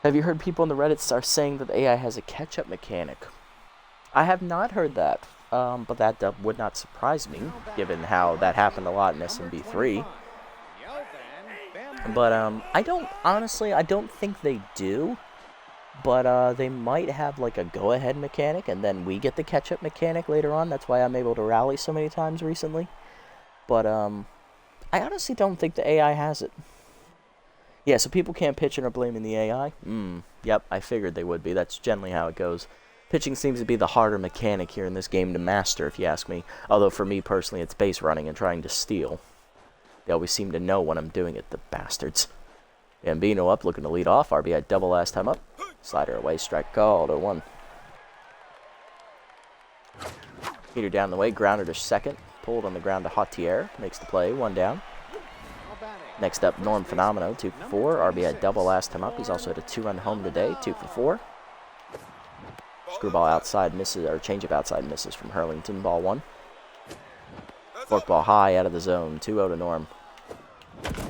Have you heard people on the Reddit are saying that the AI has a catch-up mechanic? I have not heard that, but that would not surprise me, given how that happened a lot in SMB3. But I don't think they do. But they might have like a go-ahead mechanic, and then we get the catch-up mechanic later on. That's why I'm able to rally so many times recently. But I honestly don't think the AI has it. Yeah, so people can't pitch and are blaming the AI? Yep, I figured they would be. That's generally how it goes. Pitching seems to be the harder mechanic here in this game to master, if you ask me. Although for me personally, it's base running and trying to steal. They always seem to know when I'm doing it, the bastards. Bambino up, looking to lead off. RBI double last time up. Slider away, strike called. 0-1. Peter down the way, grounder to second. pulled on the ground to Hautier. Makes the play, 1 down. Next up, Norm Fenomeno, 2 for 4. RBI double last time up. He's also had a 2-run home today, 2 for 4. Screwball outside misses, or changeup outside misses from Hurlington, ball 1. Forkball high out of the zone, 2-0 to Norm.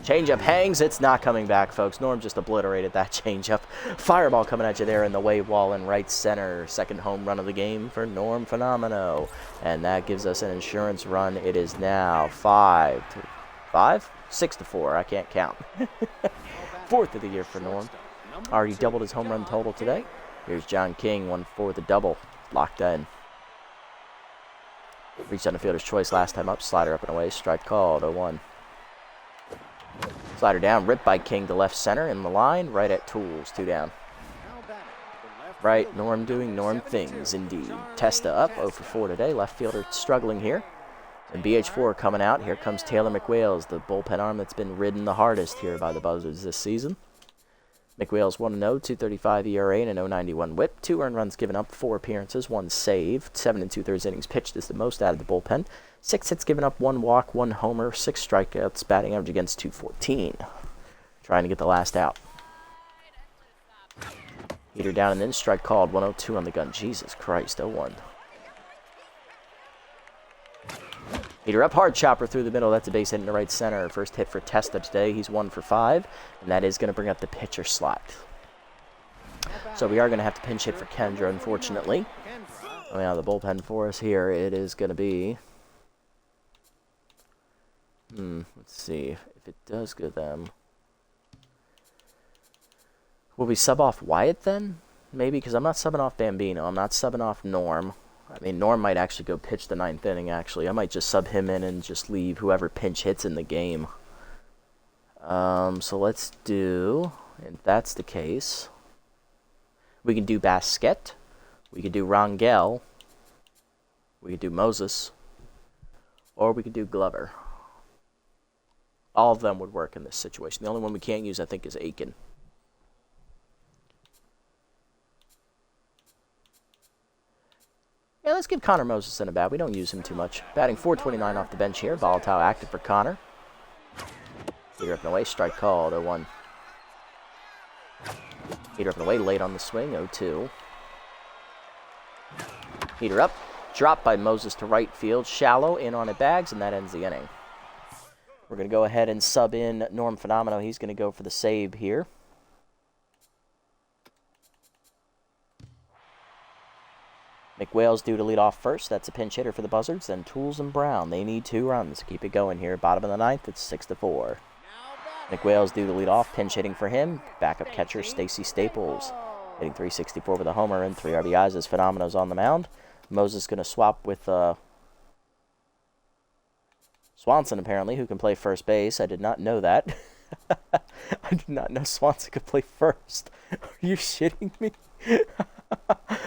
Changeup hangs, it's not coming back, folks. Norm just obliterated that changeup. Fireball coming at you there in the wave wall in right center. Second home run of the game for Norm Fenomeno. And that gives us an insurance run. It is now 6 to 4. I can't count. 4th of the year for Norm. Already doubled his home run total today. Here's John King, 1 for the double. Locked in. Reached on the fielder's choice last time up. Slider up and away. Strike called. 0-1. Slider down. Ripped by King to left center. In the line. Right at Tools. 2 down. Right. Norm doing Norm things, indeed. Testa up. 0 for 4 today. Left fielder struggling here. And BH4 coming out. Here comes Taylor McWales, the bullpen arm that's been ridden the hardest here by the Buzzards this season. McWales 1-0, 2.35 ERA and an 0.91 whip. 2 earned runs given up, 4 appearances, 1 save. 7 2/3 innings pitched is the most out of the bullpen. 6 hits given up, 1 walk, 1 homer, 6 strikeouts, batting average against .214. Trying to get the last out. Heater down and then strike called. 1-0-2 on the gun. Jesus Christ, 0-1. Heater up, hard chopper through the middle. That's a base hit into right center. First hit for Testa today. He's 1 for 5, and that is going to bring up the pitcher slot. So we are going to have to pinch hit for Kendra, unfortunately. Coming out of the bullpen for us here, it is going to be... let's see. If it does go them... Will we sub off Wyatt then? Maybe, because I'm not subbing off Bambino. I'm not subbing off Norm. I mean, Norm might actually go pitch the 9th inning, actually. I might just sub him in and just leave whoever pinch hits in the game. So let's do, if that's the case, we can do Basquet, we could do Rangel, we could do Moses, or we could do Glover. All of them would work in this situation. The only one we can't use, I think, is Aiken. Yeah, let's give Connor Moses in a bat. We don't use him too much. Batting .429 off the bench here. Volatile active for Connor. Heater up and away. Strike called. 0-1. Heater up and away. Late on the swing. 0-2. Heater up. Dropped by Moses to right field. Shallow. In on it. Bags. And that ends the inning. We're going to go ahead and sub in Norm Fenomeno. He's going to go for the save here. McWales due to lead off first. That's a pinch hitter for the Buzzards. Then Tools and Brown. They need 2 runs. Keep it going here. Bottom of the 9th. It's 6 to 4. McWales due to lead off. Pinch hitting for him. Backup catcher Stacy Staples. Hitting .364 with a homer and 3 RBIs as Fenomeno's on the mound. Moses going to swap with Swanson, apparently, who can play first base. I did not know that. I did not know Swanson could play first. Are you shitting me?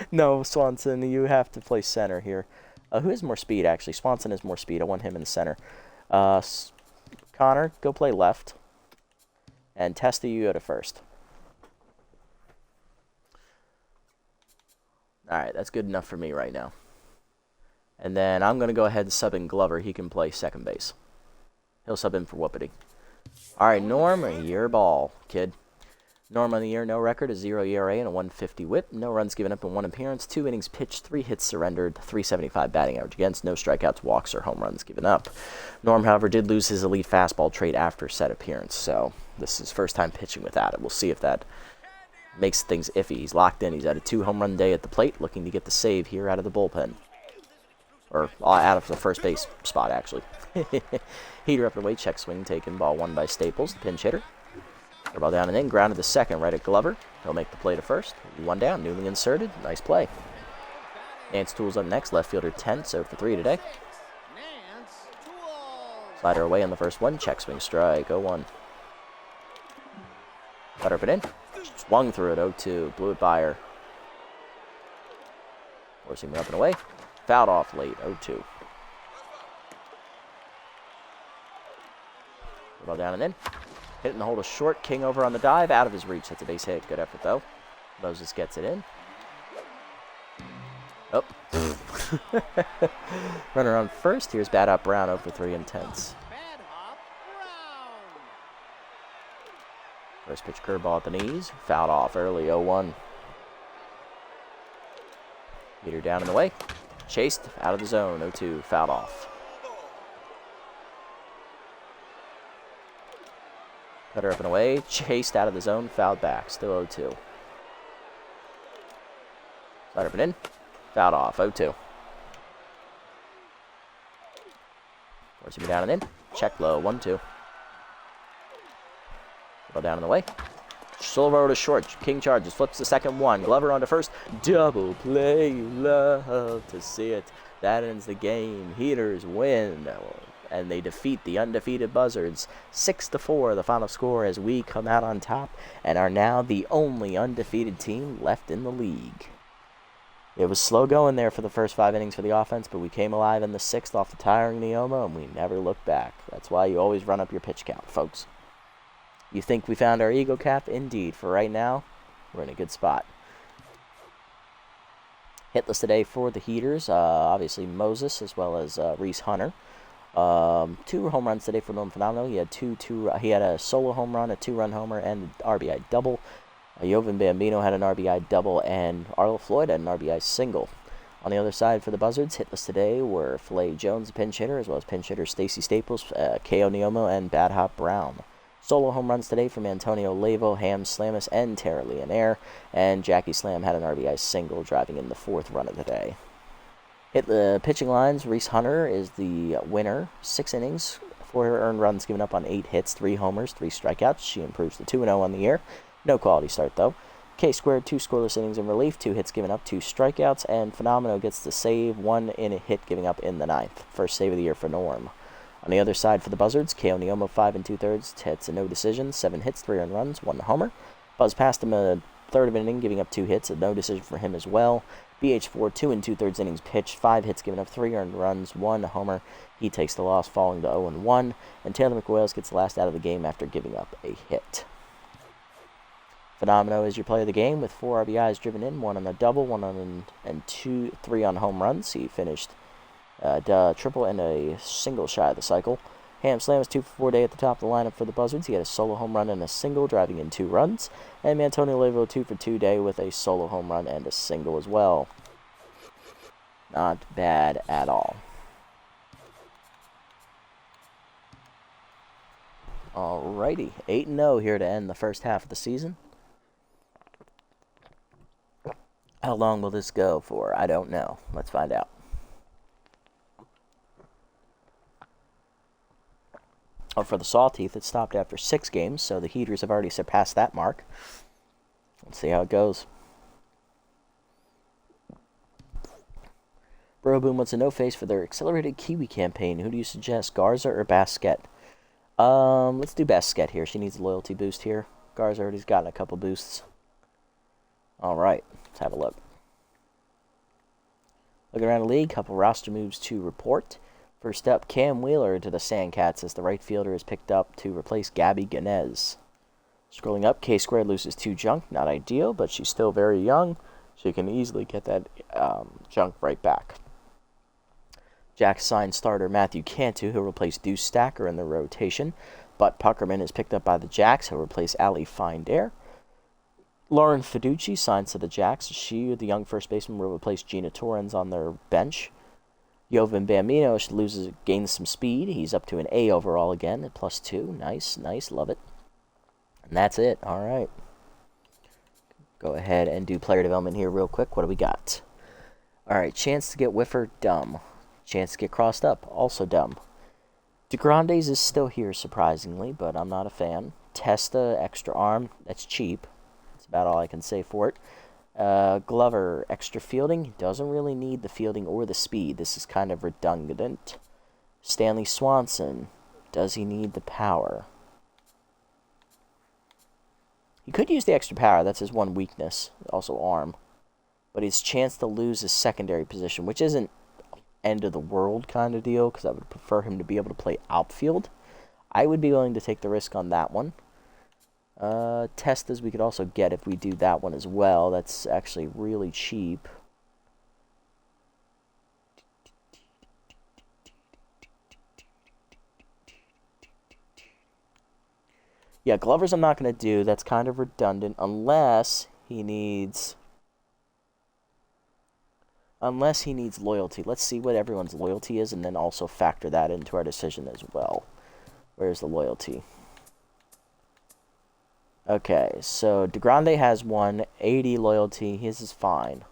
No, Swanson, you have to play center here. Who has more speed, actually? Swanson has more speed. I want him in the center. Connor, go play left. And Testa, you go to first. Alright, that's good enough for me right now. And then I'm going to go ahead and sub in Glover. He can play second base. He'll sub in for Whoopity. Alright, Norm, your ball, kid. Norm on the year, no record, a 0 ERA and a 150 whip. No runs given up in 1 appearance, 2 innings pitched, 3 hits surrendered, 375 batting average against, no strikeouts, walks, or home runs given up. Norm, however, did lose his elite fastball trait after said appearance, so this is his first time pitching without it. We'll see if that makes things iffy. He's locked in. He's had a 2 home run day at the plate, looking to get the save here out of the bullpen. Or out of the first base spot, actually. Heater up and away, check swing taken, ball 1 by Staples, the pinch hitter. Ball down and in, grounded to second, right at Glover. He'll make the play to first. 1 down, newly inserted. Nice play. Nance Tools up next, left fielder 10, so for 3 today. Slider away on the first one, check swing strike, 0-1. Cutter up and in. Swung through it, 0-2. Blew it by her. Forcing him up and away. Fouled off late, 0-2. Ball down and in. Hitting the hold of short. King over on the dive. Out of his reach. That's a base hit. Good effort, though. Moses gets it in. Oh. Runner on first. Here's Bad Hop Brown over 3 intense. Bad hop Brown. First pitch curveball at the knees. Fouled off early, 0-1. Meter down in the way. Chased out of the zone, 0-2. Fouled off. Cutter up and away. Chased out of the zone. Fouled back. Still 0-2. Slider up and in. Fouled off, 0-2. Forcing me down and in. Check low, 1-2. Ball down in the way. Silver to short. King charges. Flips the second one. Glover on to first. Double play. Love to see it. That ends the game. Heaters win. And they defeat the undefeated Buzzards 6-4, the final score, as we come out on top and are now the only undefeated team left in the league. It was slow going there for the first 5 innings for the offense, but we came alive in the 6th off the tiring Neoma, and we never looked back. That's why you always run up your pitch count, folks. You think we found our ego cap? Indeed. For right now, we're in a good spot. Hitless today for the Heaters. Obviously Moses as well as Reese Hunter. 2 home runs today for Norm Phenomenal. He had he had a solo home run, a 2-run homer, and an RBI double. Jovan Bambino had an RBI double, and Arlo Floyd had an RBI single. On the other side for the Buzzards, hitless today were Filet Jones, pinch hitter, as well as pinch hitter Stacy Staples, K.O. Neomo, and Bad Hop Brown. Solo home runs today from Antonio Lavo, Ham Slamus, and Tara Leonaire, and Jackie Slam had an RBI single, driving in the 4th run of the day. Hit the pitching lines. Reese Hunter is the winner. 6 innings, 4 earned runs given up on 8 hits, 3 homers, 3 strikeouts. She improves to 2-0 on the year. No quality start, though. K squared, 2 scoreless innings in relief, 2 hits given up, 2 strikeouts, and Phenomeno gets the save, 1 in a hit giving up in the 9th. First save of the year for Norm. On the other side for the Buzzards, K.O. Neomo, 5 2/3 hits and no decision, 7 hits, 3 earned runs, 1 homer. Buzz passed him a third of an inning, giving up 2 hits, a no decision for him as well. BH4, 2 2/3 innings pitched, 5 hits given up, 3 earned runs, 1 homer. He takes the loss, falling to 0-1, and Taylor McWales gets the last out of the game after giving up a hit. Phenomeno is your play of the game with 4 RBIs driven in, 1 on a double, 1 on and 3 on home runs. He finished triple and a single shy of the cycle. Ham Slam was 2 for 4 day at the top of the lineup for the Buzzards. He had a solo home run and a single, driving in 2 runs. And Antonio Lavo 2 for 2 day with a solo home run and a single as well. Not bad at all. Alrighty, 8-0 here to end the first half of the season. How long will this go for? I don't know. Let's find out. For the Sawteeth, it stopped after 6 games, so the Heaters have already surpassed that mark. Let's see how it goes. Bro Boom wants a no-face for their accelerated Kiwi campaign. Who do you suggest, Garza or Basket? Let's do Basket here. She needs a loyalty boost here. Garza already's gotten a couple boosts. Alright, let's have a look. Looking around the league, couple roster moves to report. First up, Cam Wheeler to the Sandcats as the right fielder is picked up to replace Gabby Ganez. Scrolling up, K squared loses 2 junk. Not ideal, but she's still very young. She can easily get that junk right back. Jack signed starter Matthew Cantu, who'll replace Deuce Stacker in the rotation. Butt Puckerman is picked up by the Jacks, who'll replace Allie Findare. Lauren Fiducci signs to the Jacks. She, the young first baseman, will replace Gina Torrens on their bench. Jovan Bambino gains some speed. He's up to an A overall again at +2. Nice, love it. And that's it. All right. Go ahead and do player development here real quick. What do we got? All right, chance to get whiffer, dumb. Chance to get crossed up, also dumb. DeGrandes is still here, surprisingly, but I'm not a fan. Testa, extra arm, that's cheap. That's about all I can say for it. Glover, extra fielding. He doesn't really need the fielding or the speed. This is kind of redundant. Stanley Swanson, does he need the power? He could use the extra power. That's his one weakness. Also arm. But his chance to lose his secondary position, which isn't end of the world kind of deal, because I would prefer him to be able to play outfield. I would be willing to take the risk on that one. Testas we could also get if we do that one as well. That's actually really cheap. Yeah, Glover's I'm not going to do. That's kind of redundant unless he needs loyalty. Let's see what everyone's loyalty is and then also factor that into our decision as well. Where's the loyalty? Okay, so DeGrande has 180 loyalty. His is fine.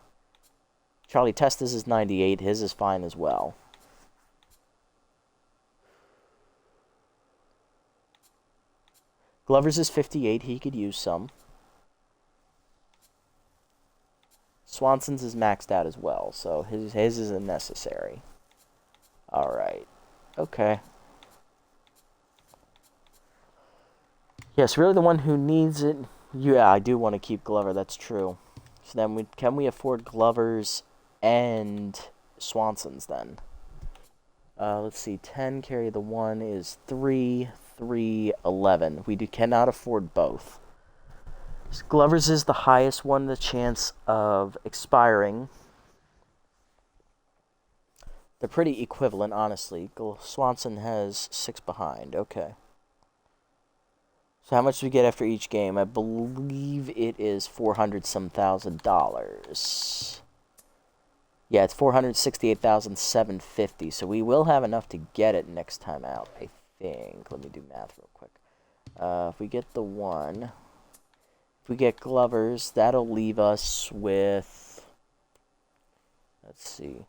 Charlie Testa's is 98. His is fine as well. Glover's is 58. He could use some. Swanson's is maxed out as well, so his isn't necessary. Alright. Okay. Yes, really the one who needs it. Yeah, I do want to keep Glover, that's true. So then can we afford Glover's and Swanson's then? Let's see, 10 carry the 1 is 3, 3, 11. We cannot afford both. Glover's is the highest one, the chance of expiring. They're pretty equivalent, honestly. Swanson has 6 behind. Okay. So how much do we get after each game? I believe it is $400-some thousand. Yeah, it's $468,750. So we will have enough to get it next time out, I think. Let me do math real quick. If we get the 1... If we get Glover's, that'll leave us with... Let's see.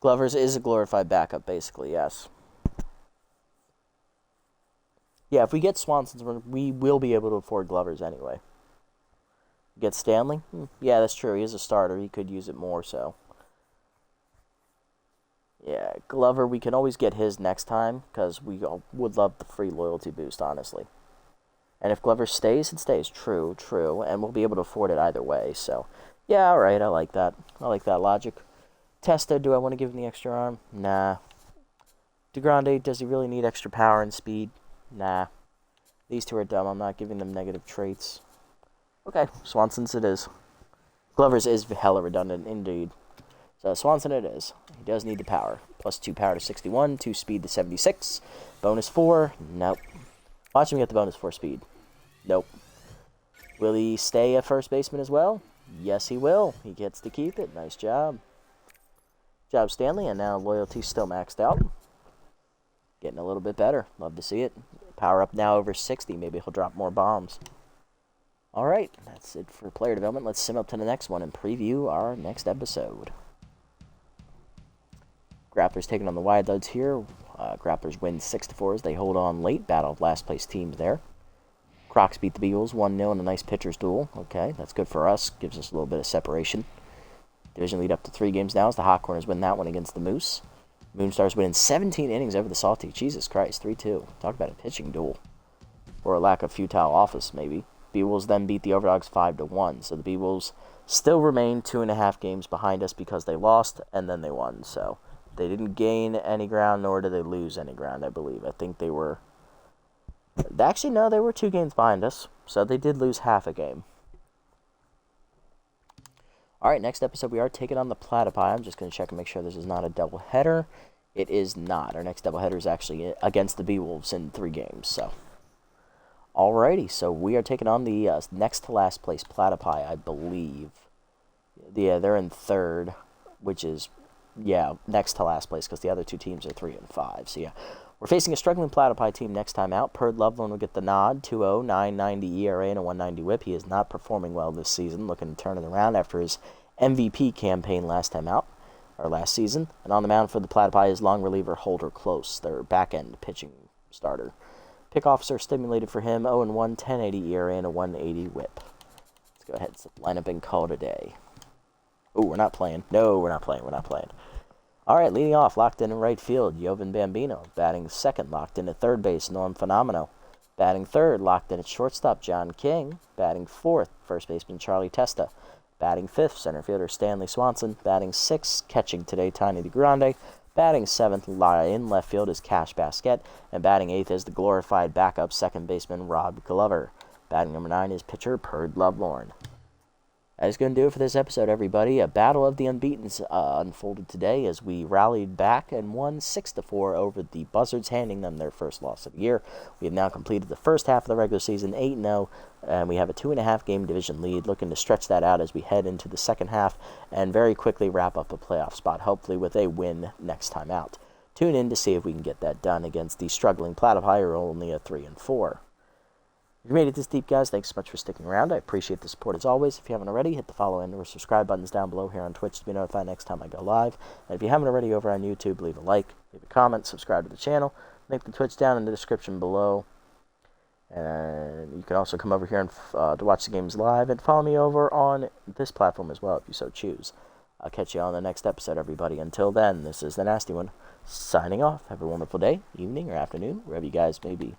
Glover's is a glorified backup, basically, yes. Yeah, if we get Swanson's, we will be able to afford Glover's anyway. Get Stanley? Yeah, that's true. He is a starter. He could use it more, so... Yeah, Glover, we can always get his next time, because we would love the free loyalty boost, honestly. And if Glover stays, it stays. True, true. And we'll be able to afford it either way. So, yeah, alright. I like that. I like that logic. Testa, do I want to give him the extra arm? Nah. DeGrande, does he really need extra power and speed? Nah. These two are dumb. I'm not giving them negative traits. Okay, Swanson's it is. Glover's is hella redundant, indeed. So, Swanson it is. He does need the power. Plus 2 power to 61, 2 speed to 76. Bonus 4, nope. Watch him get the bonus 4 speed. Nope. Will he stay a first baseman as well? Yes, he will. He gets to keep it. Nice job. Job, Stanley. And now loyalty's still maxed out. Getting a little bit better. Love to see it. Power up now over 60. Maybe he'll drop more bombs. Alright, that's it for player development. Let's sim up to the next one and preview our next episode. Grapplers taking on the Wide Loads here. Grapplers win 6-4 as they hold on late. Battle of last place teams there. Crocs beat the Beagles 1-0 in a nice pitcher's duel. Okay, that's good for us. Gives us a little bit of separation. Division lead up to 3 games now as the Hot Corners win that one against the Moose. Moonstars winning 17 innings over the Salty. Jesus Christ, 3-2. Talk about a pitching duel. Or a lack of futile office, maybe. B-Wolves then beat the Overdogs 5-1. So the B-Wolves still remain 2.5 games behind us because they lost and then they won. So they didn't gain any ground, nor did they lose any ground, I believe. I think they were... Actually, no, they were 2 games behind us. So they did lose half a game. Alright, next episode we are taking on the Platypi. I'm just going to check and make sure this is not a doubleheader. It is not. Our next doubleheader is actually against the B-Wolves in 3 games. So, alrighty, so we are taking on the next to last place Platypi, I believe. Yeah, they're in 3rd, which is... Yeah, next to last place, because the other 2 teams are 3 and 5. So, yeah. We're facing a struggling Platypi team next time out. Perd Loveland will get the nod. 2-0, 9.90 ERA, and a 190 whip. He is not performing well this season, looking to turn it around after his MVP campaign last time out, or last season. And on the mound for the Platypi is long reliever Holder Close, their back-end pitching starter. Pick officer stimulated for him, 0-1, 10.80 ERA, and a 180 whip. Let's go ahead and set the lineup and call it a day. Oh, we're not playing. No, we're not playing. We're not playing. All right, leading off, locked in right field, Jovan Bambino. Batting second, locked in at third base, Norm Fenomeno. Batting third, locked in at shortstop, John King. Batting fourth, first baseman Charlie Testa. Batting fifth, center fielder Stanley Swanson. Batting sixth, catching today, Tiny DeGrande. Batting seventh, in left field is Cash Basket. And batting eighth is the glorified backup second baseman Rob Glover. Batting number 9 is pitcher Perd Lovelorn. That's going to do it for this episode, everybody. A battle of the Unbeatens unfolded today as we rallied back and won 6-4 over the Buzzards, handing them their first loss of the year. We have now completed the first half of the regular season 8-0, and we have a 2.5 game division lead, looking to stretch that out as we head into the second half and very quickly wrap up a playoff spot, hopefully with a win next time out. Tune in to see if we can get that done against the struggling Platypi, who are only a 3-4. If you made it this deep, guys, thanks so much for sticking around. I appreciate the support as always. If you haven't already, hit the follow and or subscribe buttons down below here on Twitch to be notified next time I go live. And if you haven't already over on YouTube, leave a like, leave a comment, subscribe to the channel. Link the Twitch down in the description below. And you can also come over here and to watch the games live and follow me over on this platform as well if you so choose. I'll catch you on the next episode, everybody. Until then, this is the Nasty One, signing off. Have a wonderful day, evening, or afternoon, wherever you guys may be.